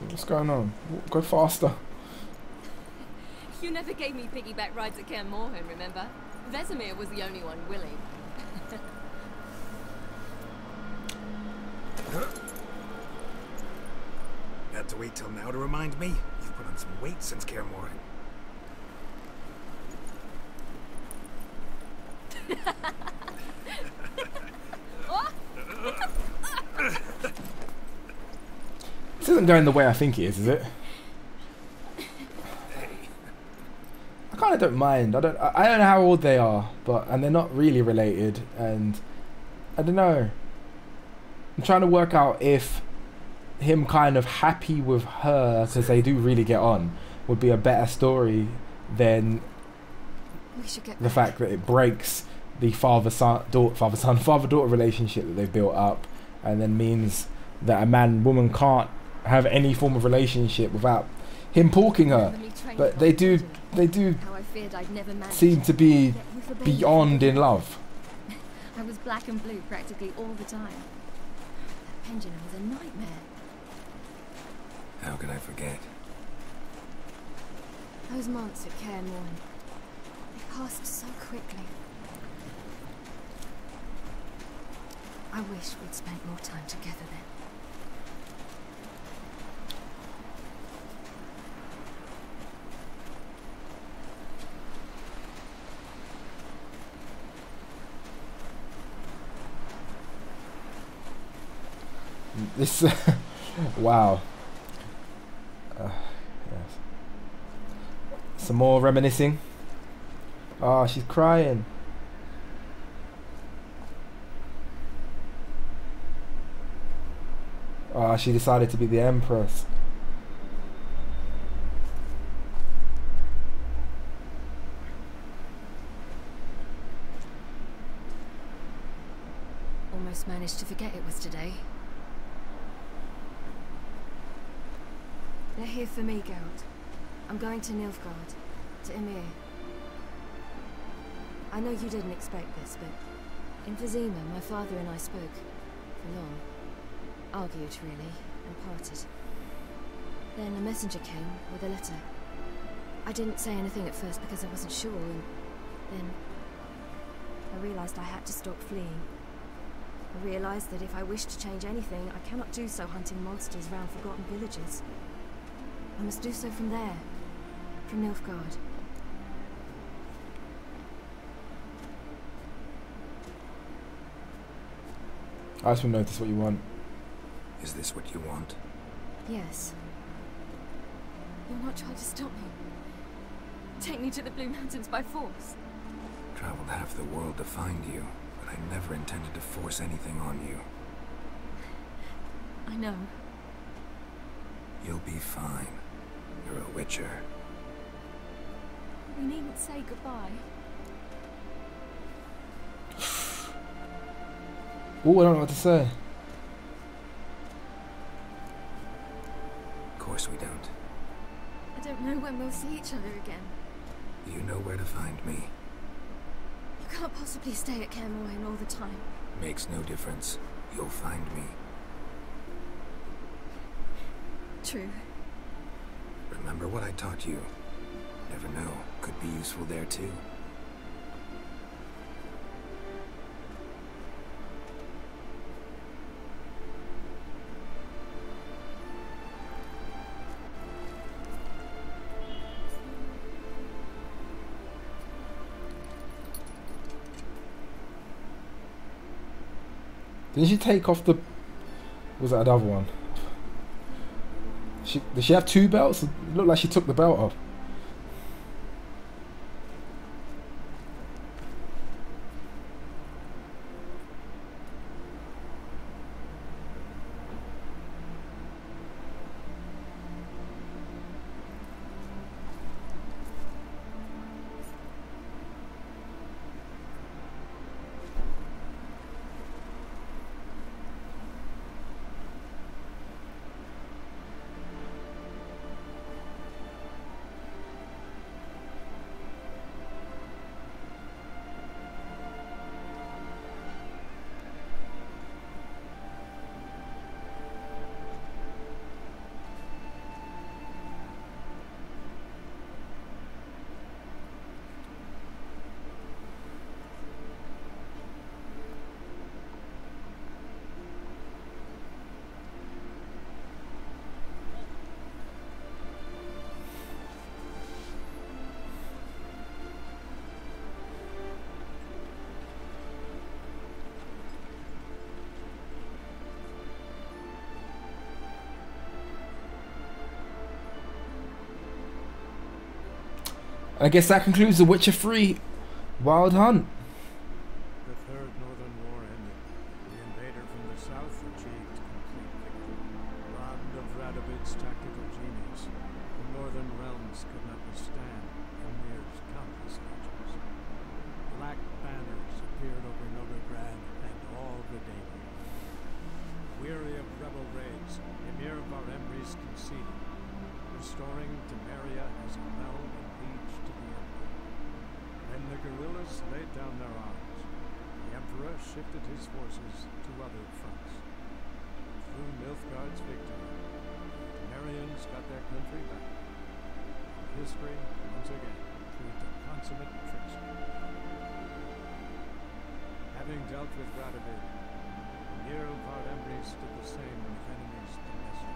What's going on? Go faster. You never gave me piggyback rides at Caer Morhen, remember? Vesemir was the only one willing. Had to wait till now to remind me? You've put on some weight since Caer Morhen. This isn't going the way I think it is it? I kind of don't mind. I don't know how old they are, and they're not really related, and I don't know. I'm trying to work out if him kind of happy with her because they do really get on would be a better story than the fact that it breaks the father-daughter relationship that they've built up, and then means that a man-woman can't have any form of relationship without him porking her. But they do seem to be beyond in love. I was black and blue practically all the time. That pendulum was a nightmare. How could I forget? Those months at Caer Morhen, passed so quickly. I wish we'd spent more time together then. This, wow. Yes. Some more reminiscing. Oh, she's crying. Oh, she decided to be the Empress. Almost managed to forget it was today. They're here for me, Geralt. I'm going to Nilfgaard, to Emir. I know you didn't expect this, but in Vizima, my father and I spoke for long. Argued, really, and parted. Then a messenger came with a letter. I didn't say anything at first because I wasn't sure, and then I realized I had to stop fleeing. I realized that if I wish to change anything, I cannot do so hunting monsters round forgotten villages. I must do so from there, from Nilfgaard. I just want to notice what you want. Is this what you want? Yes. You'll not try to stop me. Take me to the Blue Mountains by force. Traveled half the world to find you, but I never intended to force anything on you. I know. You'll be fine. You're a witcher. We needn't say goodbye. Oh, I don't know what to say. Of course we don't. I don't know when we'll see each other again. You know where to find me. You can't possibly stay at Kaer Morhen all the time. Makes no difference. You'll find me. True. Remember what I taught you. Never know. Could be useful there too. Didn't she take off the... Was that another one? Did she have two belts? It looked like she took the belt off. I guess that concludes The Witcher 3 Wild Hunt. The Third Northern War ended. The invader from the south achieved complete victory. Robbed of Radovid's tactical genius, the northern realms could not withstand Emir's countless legions. Black banners appeared over Novigrad and all Redania. Weary of rebel raids, Emir Varemri's conceded, restoring Temeria as a realm and liege to the Emperor. When the guerrillas laid down their arms, the Emperor shifted his forces to other fronts. Through Nilfgaard's victory, the Temerians got their country back. History, once again, proved a consummate trickster. Having dealt with Radovid, Geralt Emrys did the same with enemies domestic.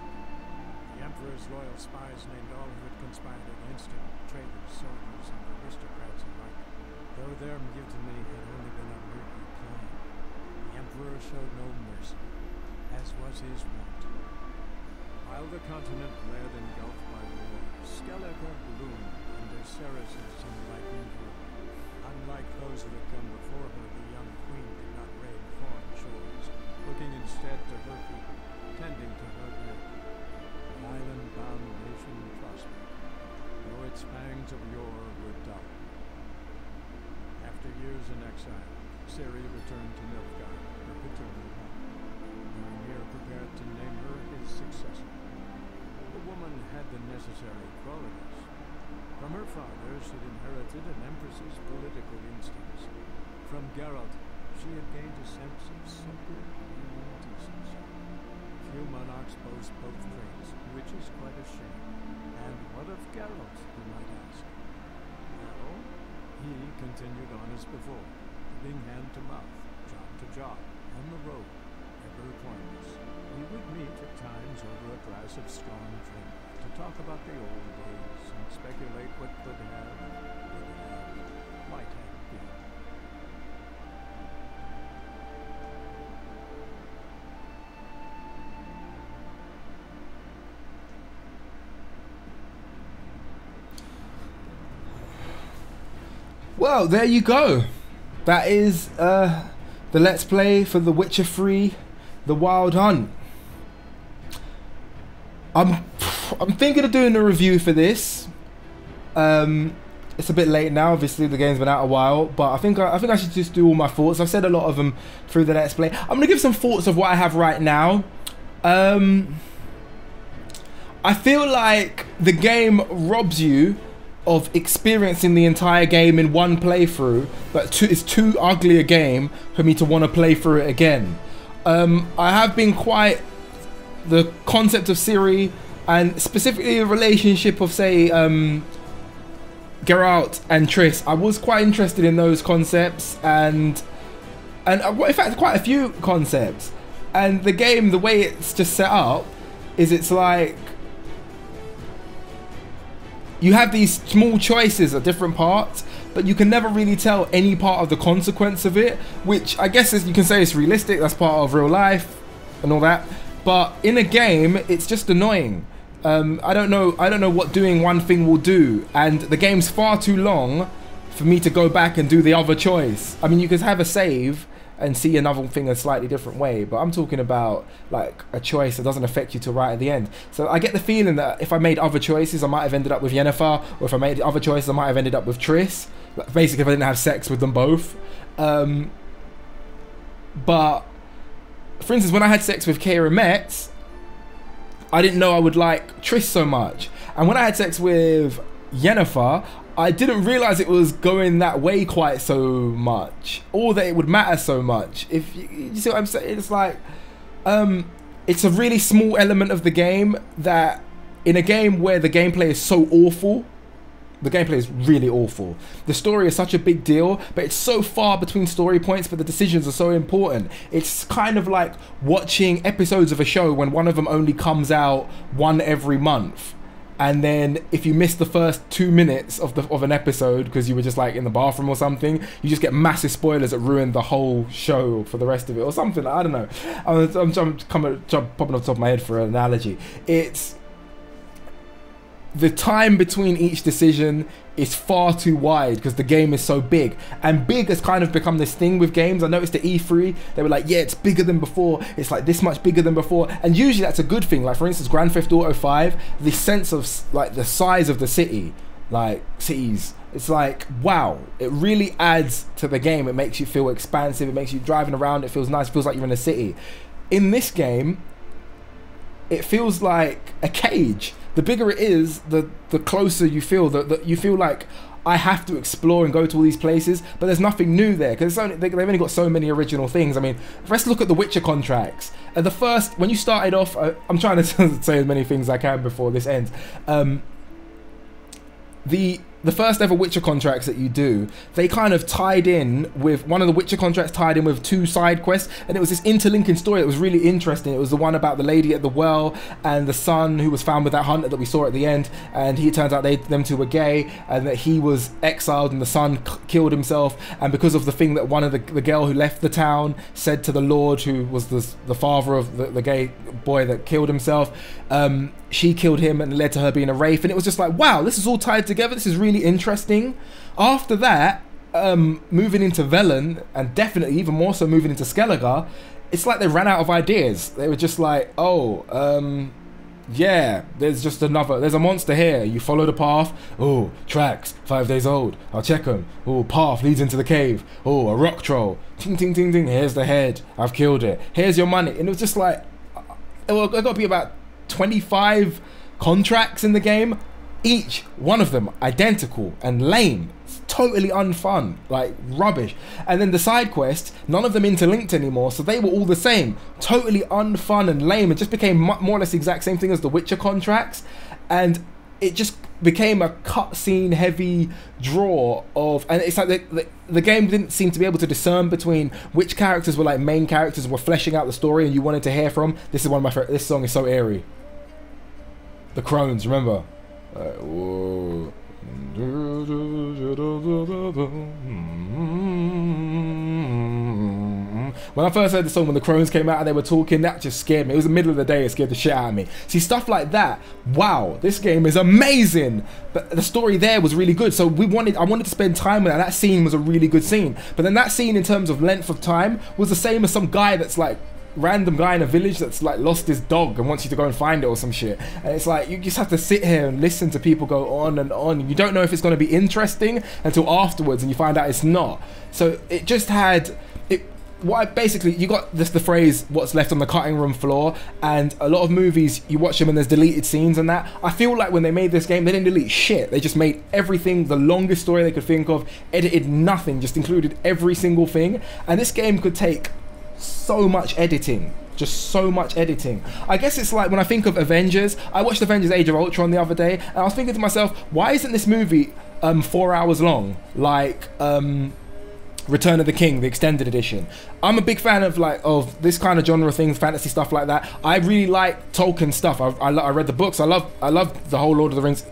The Emperor's loyal spies named all who had conspired against him, traitors, soldiers, and aristocrats alike. Though their mutiny had only been a murky plan, the Emperor showed no mercy, as was his wont. While the continent lay engulfed by war, Skellige bloomed under Ceres's enlightened rule. Unlike those who had come before her, the young queen did not raid foreign shores, looking instead to her people, tending to her land. The island-bound nation prospered, though its pangs of yore were dull. After years in exile, Ciri returned to Nilfgaard, her paternal home. Caranthir prepared to name her his successor. The woman had the necessary qualities. From her father, she'd inherited an empress's political instincts. From Geralt, she had gained a sense of simple human decency. Few monarchs boast both traits, which is quite a shame. And what of Geralt, you might ask? Well, he continued on as before, living hand to mouth, job, on the road, ever pointless. He would meet at times over a glass of strong drink to talk about the old days and speculate what could have, might have been. Well, there you go. That is the Let's Play for The Witcher 3, The Wild Hunt. I'm thinking of doing a review for this. It's a bit late now. Obviously, the game's been out a while, but I think I should just do all my thoughts. I've said a lot of them through the Let's Play. I'm gonna give some thoughts of what I have right now. I feel like the game robs you of experiencing the entire game in one playthrough, but it's too ugly a game for me to want to play through it again. I have been quite the concept of Ciri, and specifically the relationship of, say, Geralt and Triss. I was quite interested in those concepts, and in fact quite a few concepts. And the game, the way it's just set up, is it's like you have these small choices at different parts, but you can never really tell any part of the consequence of it, which I guess you can say is realistic. That's part of real life and all that. But in a game, it's just annoying. I don't know what doing one thing will do, and the game's far too long for me to go back and do the other choice. I mean, you could have a save and see another thing a slightly different way, but I'm talking about like a choice that doesn't affect you till right at the end. So I get the feeling that if I made other choices, I might have ended up with Yennefer, or if I made other choices, I might have ended up with Triss. Basically, if I didn't have sex with them both. But for instance, when I had sex with Keira Metz, I didn't know I would like Triss so much. And when I had sex with Yennefer, I didn't realize it was going that way quite so much, or that it would matter so much. If you see what I'm saying, it's like it's a really small element of the game that, in a game where the gameplay is so awful, the gameplay is really awful. The story is such a big deal, but it's so far between story points, but the decisions are so important. It's kind of like watching episodes of a show when one of them only comes out one every month. And then if you miss the first 2 minutes of an episode because you were just like in the bathroom or something, you just get massive spoilers that ruin the whole show for the rest of it or something. I don't know. I'm popping off the top of my head for an analogy. It's the time between each decision is far too wide because the game is so big, and big has kind of become this thing with games. I noticed at E3 they were like, yeah, it's bigger than before, it's like this much bigger than before, and usually that's a good thing. Like for instance, Grand Theft Auto 5, the sense of like the size of the city, like cities, it's like, wow, it really adds to the game. It makes you feel expansive, it makes you driving around, it feels nice, it feels like you're in a city. In this game, it feels like a cage. The bigger it is, the closer you feel. That you feel like I have to explore and go to all these places, but there's nothing new there because they've only got so many original things. I mean, let's look at the Witcher contracts. The first, when you started off, I'm trying to say as many things as I can before this ends. The the first ever Witcher contracts that you do, they kind of tied in with, one of the Witcher contracts tied in with 2 side quests, and it was this interlinking story that was really interesting. It was the one about the lady at the well and the son who was found with that hunter that we saw at the end, and he turns out them two were gay, and that he was exiled and the son killed himself, and because of the thing that one of the girl who left the town said to the lord, who was the father of the gay boy that killed himself, she killed him, and it led to her being a wraith. And it was just like, wow, this is all tied together. This is really interesting. After that, moving into Velen, and definitely even more so moving into Skellige, it's like they ran out of ideas. They were just like, oh, yeah, there's a monster here. You follow the path. Oh, tracks, 5 days old. I'll check them. Oh, path leads into the cave. Oh, a rock troll. Ting, ting, ting, ting. Here's the head. I've killed it. Here's your money. And it was just like, well, I got to be about 25 contracts in the game, each one of them identical and lame. It's totally unfun, like rubbish. And then the side quests, none of them interlinked anymore, so they were all the same, totally unfun and lame. It just became more or less the exact same thing as the Witcher contracts, and it just became a cutscene heavy draw of, and it's like the game didn't seem to be able to discern between which characters were like main characters and were fleshing out the story and you wanted to hear from. This is one of my favorite. This song is so eerie. The Crones, remember? Whoa. When I first heard the song, when the Crones came out and they were talking, that just scared me. It was the middle of the day, it scared the shit out of me. See, stuff like that, wow, this game is amazing. But the story there was really good, so I wanted to spend time with that. That scene was a really good scene. But then that scene, in terms of length of time, was the same as some guy that's like, random guy in a village that's like lost his dog and wants you to go and find it or some shit. And it's like, you just have to sit here and listen to people go on and on, and you don't know if it's going to be interesting until afterwards, and you find out it's not. So it just had basically, you got the phrase what's left on the cutting room floor, and a lot of movies you watch them and there's deleted scenes and that. I feel like when they made this game, they didn't delete shit. They just made everything the longest story they could think of, edited nothing, just included every single thing. And this game could take so much editing, just so much editing. I guess it's like when I think of Avengers, I watched Avengers Age of Ultron the other day, and I was thinking to myself, why isn't this movie 4 hours long, like Return of the King, the extended edition? I'm a big fan of this kind of genre of things, fantasy stuff like that. I really like Tolkien stuff. I read the books. I love the whole Lord of the Rings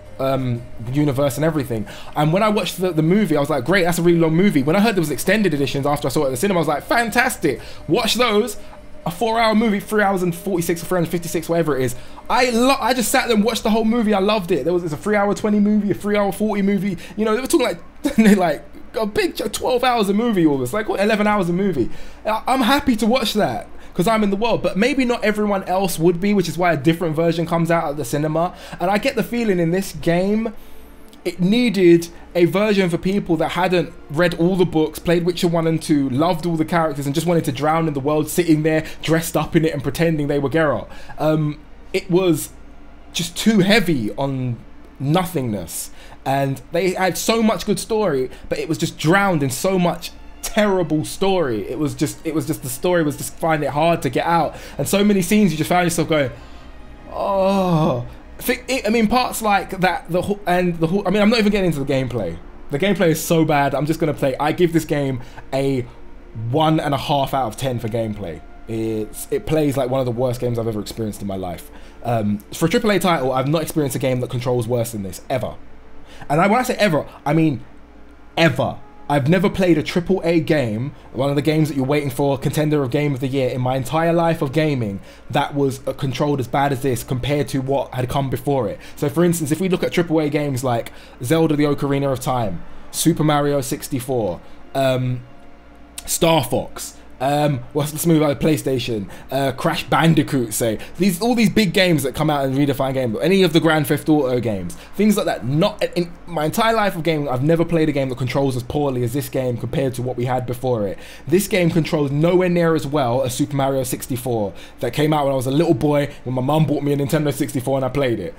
universe and everything. And when I watched the movie, I was like, great, that's a really long movie. When I heard there was extended editions after I saw it at the cinema, I was like, fantastic, watch those. A 4-hour movie, 3 hours and 46 or 3 hours 56, whatever it is. I just sat there and watched the whole movie. I loved it. It's a 3 hour 20 movie, a 3 hour 40 movie. You know, they were talking like a big 12 hours a movie, almost like 11 hours a movie. I'm happy to watch that because I'm in the world, but maybe not everyone else would be, which is why a different version comes out at the cinema. And I get the feeling in this game, it needed a version for people that hadn't read all the books, played Witcher 1 and 2, loved all the characters, and just wanted to drown in the world, sitting there dressed up in it and pretending they were Geralt. It was just too heavy on nothingness, and they had so much good story, but it was just drowned in so much terrible story. It was just the story was just finding it hard to get out, and so many scenes you just found yourself going, oh. I mean, parts like that, I mean, I'm not even getting into the gameplay. The gameplay is so bad. I'm just gonna play. I give this game a 1.5 out of 10 for gameplay. It plays like one of the worst games I've ever experienced in my life. For a AAA title, I've not experienced a game that controls worse than this ever. And when I say ever, I mean ever. I've never played a AAA game, one of the games that you're waiting for, contender of Game of the Year, in my entire life of gaming, that was controlled as bad as this compared to what had come before it. So for instance, if we look at AAA games like Zelda the Ocarina of Time, Super Mario 64, Star Fox, let's move out to PlayStation, Crash Bandicoot, say, all these big games that come out and redefine games, any of the Grand Theft Auto games, things like that. Not in my entire life of gaming, I've never played a game that controls as poorly as this game compared to what we had before it. This game controls nowhere near as well as Super Mario 64 that came out when I was a little boy, when my mum bought me a Nintendo 64 and I played it.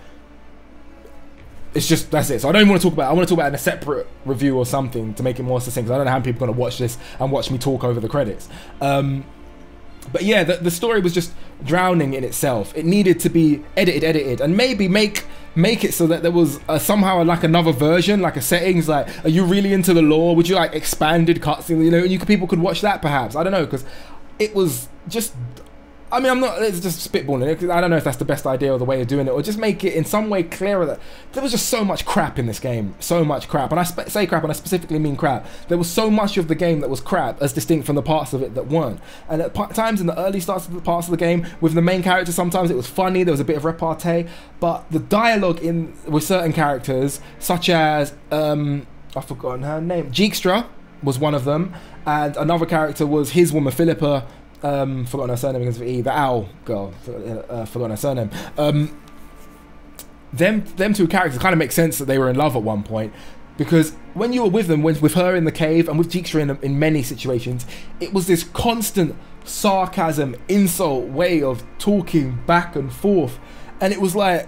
It's just, that's it. So I don't even want to talk about it. I want to talk about it in a separate review or something to make it more succinct, because I don't know how people are going to watch this and watch me talk over the credits. But yeah, the story was just drowning in itself. It needed to be edited, and maybe make make it so that there was somehow like another version, like a settings, like, are you really into the lore? Would you like expanded cutscenes, you know, and people could watch that perhaps. I don't know, because it was just, I mean, it's just spitballing it, 'cause I don't know if that's the best idea or the way of doing it, or just make it in some way clearer that there was just so much crap in this game, so much crap, and I say crap, and I specifically mean crap. There was so much of the game that was crap, as distinct from the parts of it that weren't. And at times in the early parts of the game, with the main character, sometimes it was funny, there was a bit of repartee, but the dialogue with certain characters, such as, I've forgotten her name, Jeekstra was one of them, and another character was his woman, Philippa, forgotten her surname because of E, the owl girl, forgotten her surname. Them two characters kind of make sense that they were in love at one point, because when you were with them, with her in the cave and with Jeekstra in many situations, it was this constant sarcasm, insult way of talking back and forth, and it was like,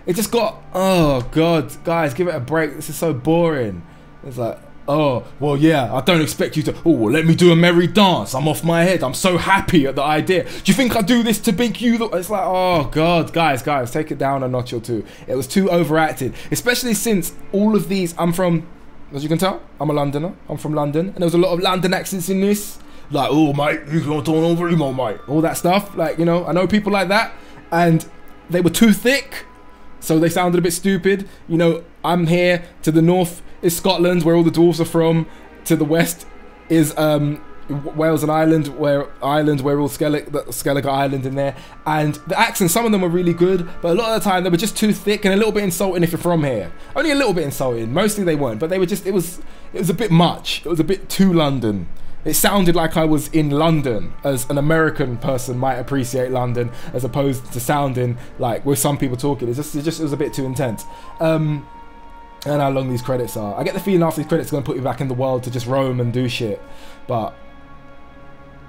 it just got, oh god, guys, give it a break, this is so boring. It's like, oh, well, yeah, I don't expect you to, oh, well, let me do a merry dance, I'm off my head, I'm so happy at the idea. Do you think I do this to make you look? It's like, oh, God, guys, take it down a notch or two. It was too overacted, especially since all of these, I'm from, as you can tell, I'm a Londoner, I'm from London, and there was a lot of London accents in this, like, oh, mate, you don't know very well, mate, all that stuff, like, you know, I know people like that, and they were too thick, so they sounded a bit stupid. You know, I'm here, to the north is Scotland, where all the dwarves are from. To the west is Wales and Ireland, where all Skellige Island in there. And the accents, some of them were really good, but a lot of the time they were just too thick and a little bit insulting if you're from here. Only a little bit insulting. Mostly they weren't, but they were just, it was a bit much. It was a bit too London. It sounded like I was in London, as an American person might appreciate London, as opposed to sounding like with some people talking. It was a bit too intense. And how long these credits are. I get the feeling after these credits are going to put you back in the world to just roam and do shit, but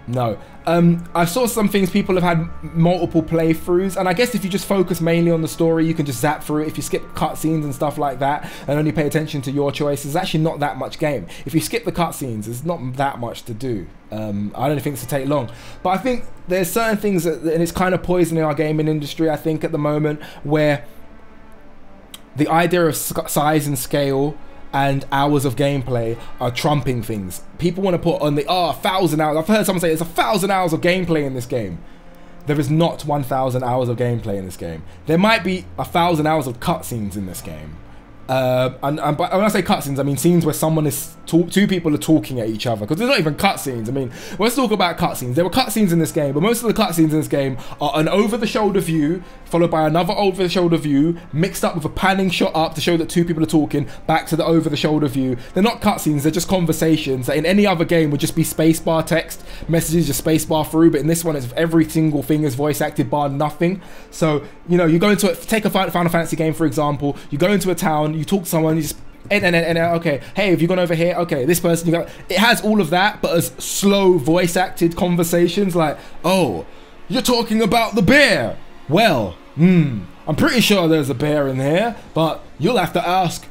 no. I saw some things, people have had multiple playthroughs, and I guess if you just focus mainly on the story, you can just zap through it. If you skip cutscenes and stuff like that and only pay attention to your choices, there's actually not that much game. If you skip the cutscenes, there's not that much to do. I don't think this will take long, but I think there's certain things that, and it's kind of poisoning our gaming industry, I think, at the moment, where the idea of size and scale and hours of gameplay are trumping things. People want to put on the 1,000 hours. I've heard someone say there's 1,000 hours of gameplay in this game. There is not 1,000 hours of gameplay in this game. There might be 1,000 hours of cutscenes in this game. But when I say cutscenes, I mean scenes where someone is two people are talking at each other, because there's not even cutscenes. I mean, let's talk about cutscenes. There were cutscenes in this game, but most of the cutscenes in this game are an over-the-shoulder view followed by another over-the-shoulder view mixed up with a panning shot up to show that two people are talking, back to the over-the-shoulder view. They're not cutscenes, they're just conversations that in any other game would just be spacebar text messages, just spacebar through, but in this one it's every single thing is voice acted bar nothing. So, you know, you go into it, take a Final Fantasy game for example, you go into a town, you talk to someone, you just okay, hey, have you gone over here? Okay, this person, you go. It has all of that, but as slow voice acted conversations, like, oh, you're talking about the bear. Well, I'm pretty sure there's a bear in here, but you'll have to ask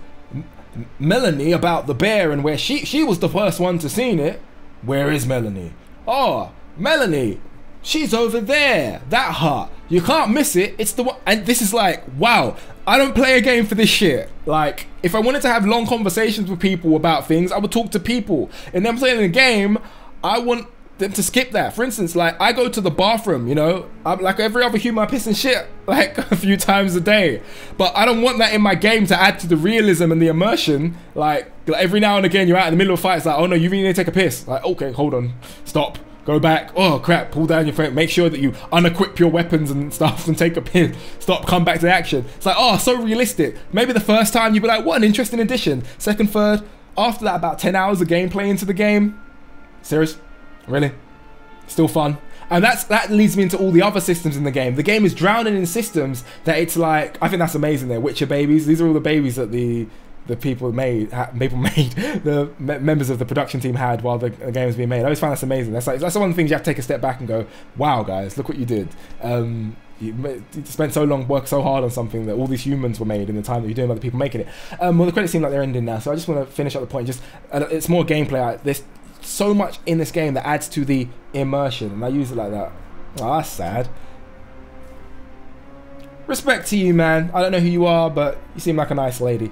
Melanie about the bear and where she was the first one to seen it. Where is Melanie? Oh, Melanie, she's over there, that hut. You can't miss it. It's the one. And this is like, wow, I don't play a game for this shit. Like, if I wanted to have long conversations with people about things, I would talk to people. And then playing a game, I want them to skip that. For instance, like, I go to the bathroom, you know, I'm like every other human, I piss and shit like a few times a day, but I don't want that in my game to add to the realism and the immersion. Like every now and again you're out in the middle of a fight, it's like, oh no, you really need to take a piss. Like, okay, hold on, stop, go back, oh crap, pull down your phone, make sure that you unequip your weapons and stuff and take a piss, stop, come back to the action. It's like, oh, so realistic. Maybe the first time you'd be like, what an interesting addition. Second, third, after that, about 10 hours of gameplay into the game, serious? Really? Still fun. And that leads me into all the other systems in the game. The game is drowning in systems that it's like, I think that's amazing. They're Witcher babies. These are all the babies that the people made, the members of the production team had while the game was being made. I always find that's amazing. That's one of the things you have to take a step back and go, wow guys, look what you did. You spent so long, worked so hard on something that all these humans were made in the time that you're doing, other people making it. Well, the credits seem like they're ending now, so I just want to finish up the point. It's more gameplay. There's so much in this game that adds to the immersion, and I use it like that. Oh, that's sad. respect to you, man. I don't know who you are, but you seem like a nice lady.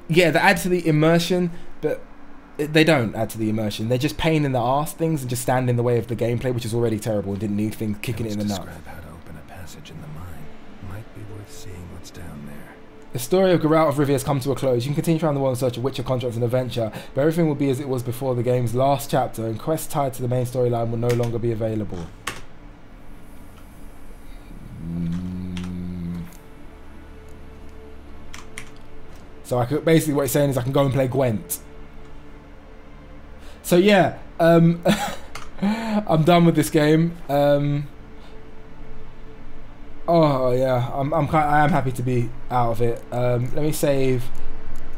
Yeah, they add to the immersion, but they don't add to the immersion. They're just pain in the arse things and just stand in the way of the gameplay, which is already terrible and didn't need things kicking it in the nuts. Describe how to open a passage in the mine. Might be worth seeing what's down there. The story of Geralt of Rivia has come to a close. You can continue around the world in search of Witcher contracts and adventure, but everything will be as it was before the game's last chapter, and quests tied to the main storyline will no longer be available. So I could basically, what it's saying is I can go and play Gwent. So yeah, I'm done with this game. Oh yeah, I am happy to be out of it. Let me save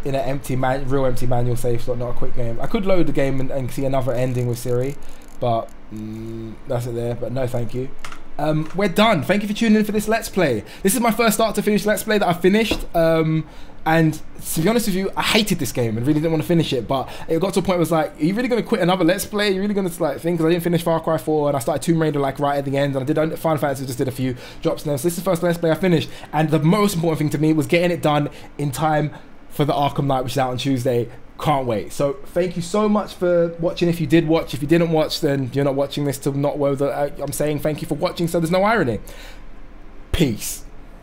in an real empty manual save slot, not a quick game. I could load the game and see another ending with Ciri, but that's it there. But no, thank you. We're done. Thank you for tuning in for this Let's Play. This is my first start to finish Let's Play that I finished. And to be honest with you, I hated this game and really didn't want to finish it. But it got to a point where it was like, are you really going to quit another Let's Play? Are you really going to like think? Because I didn't finish Far Cry 4 and I started Tomb Raider like right at the end. And I did Final Fantasy, just did a few drops now. So this is the first Let's Play I finished. And the most important thing to me was getting it done in time for the Arkham Knight, which is out on Tuesday. Can't wait. So thank you so much for watching. If you did watch, if you didn't watch, then you're not watching this to not whether I'm saying thank you for watching, so there's no irony. Peace.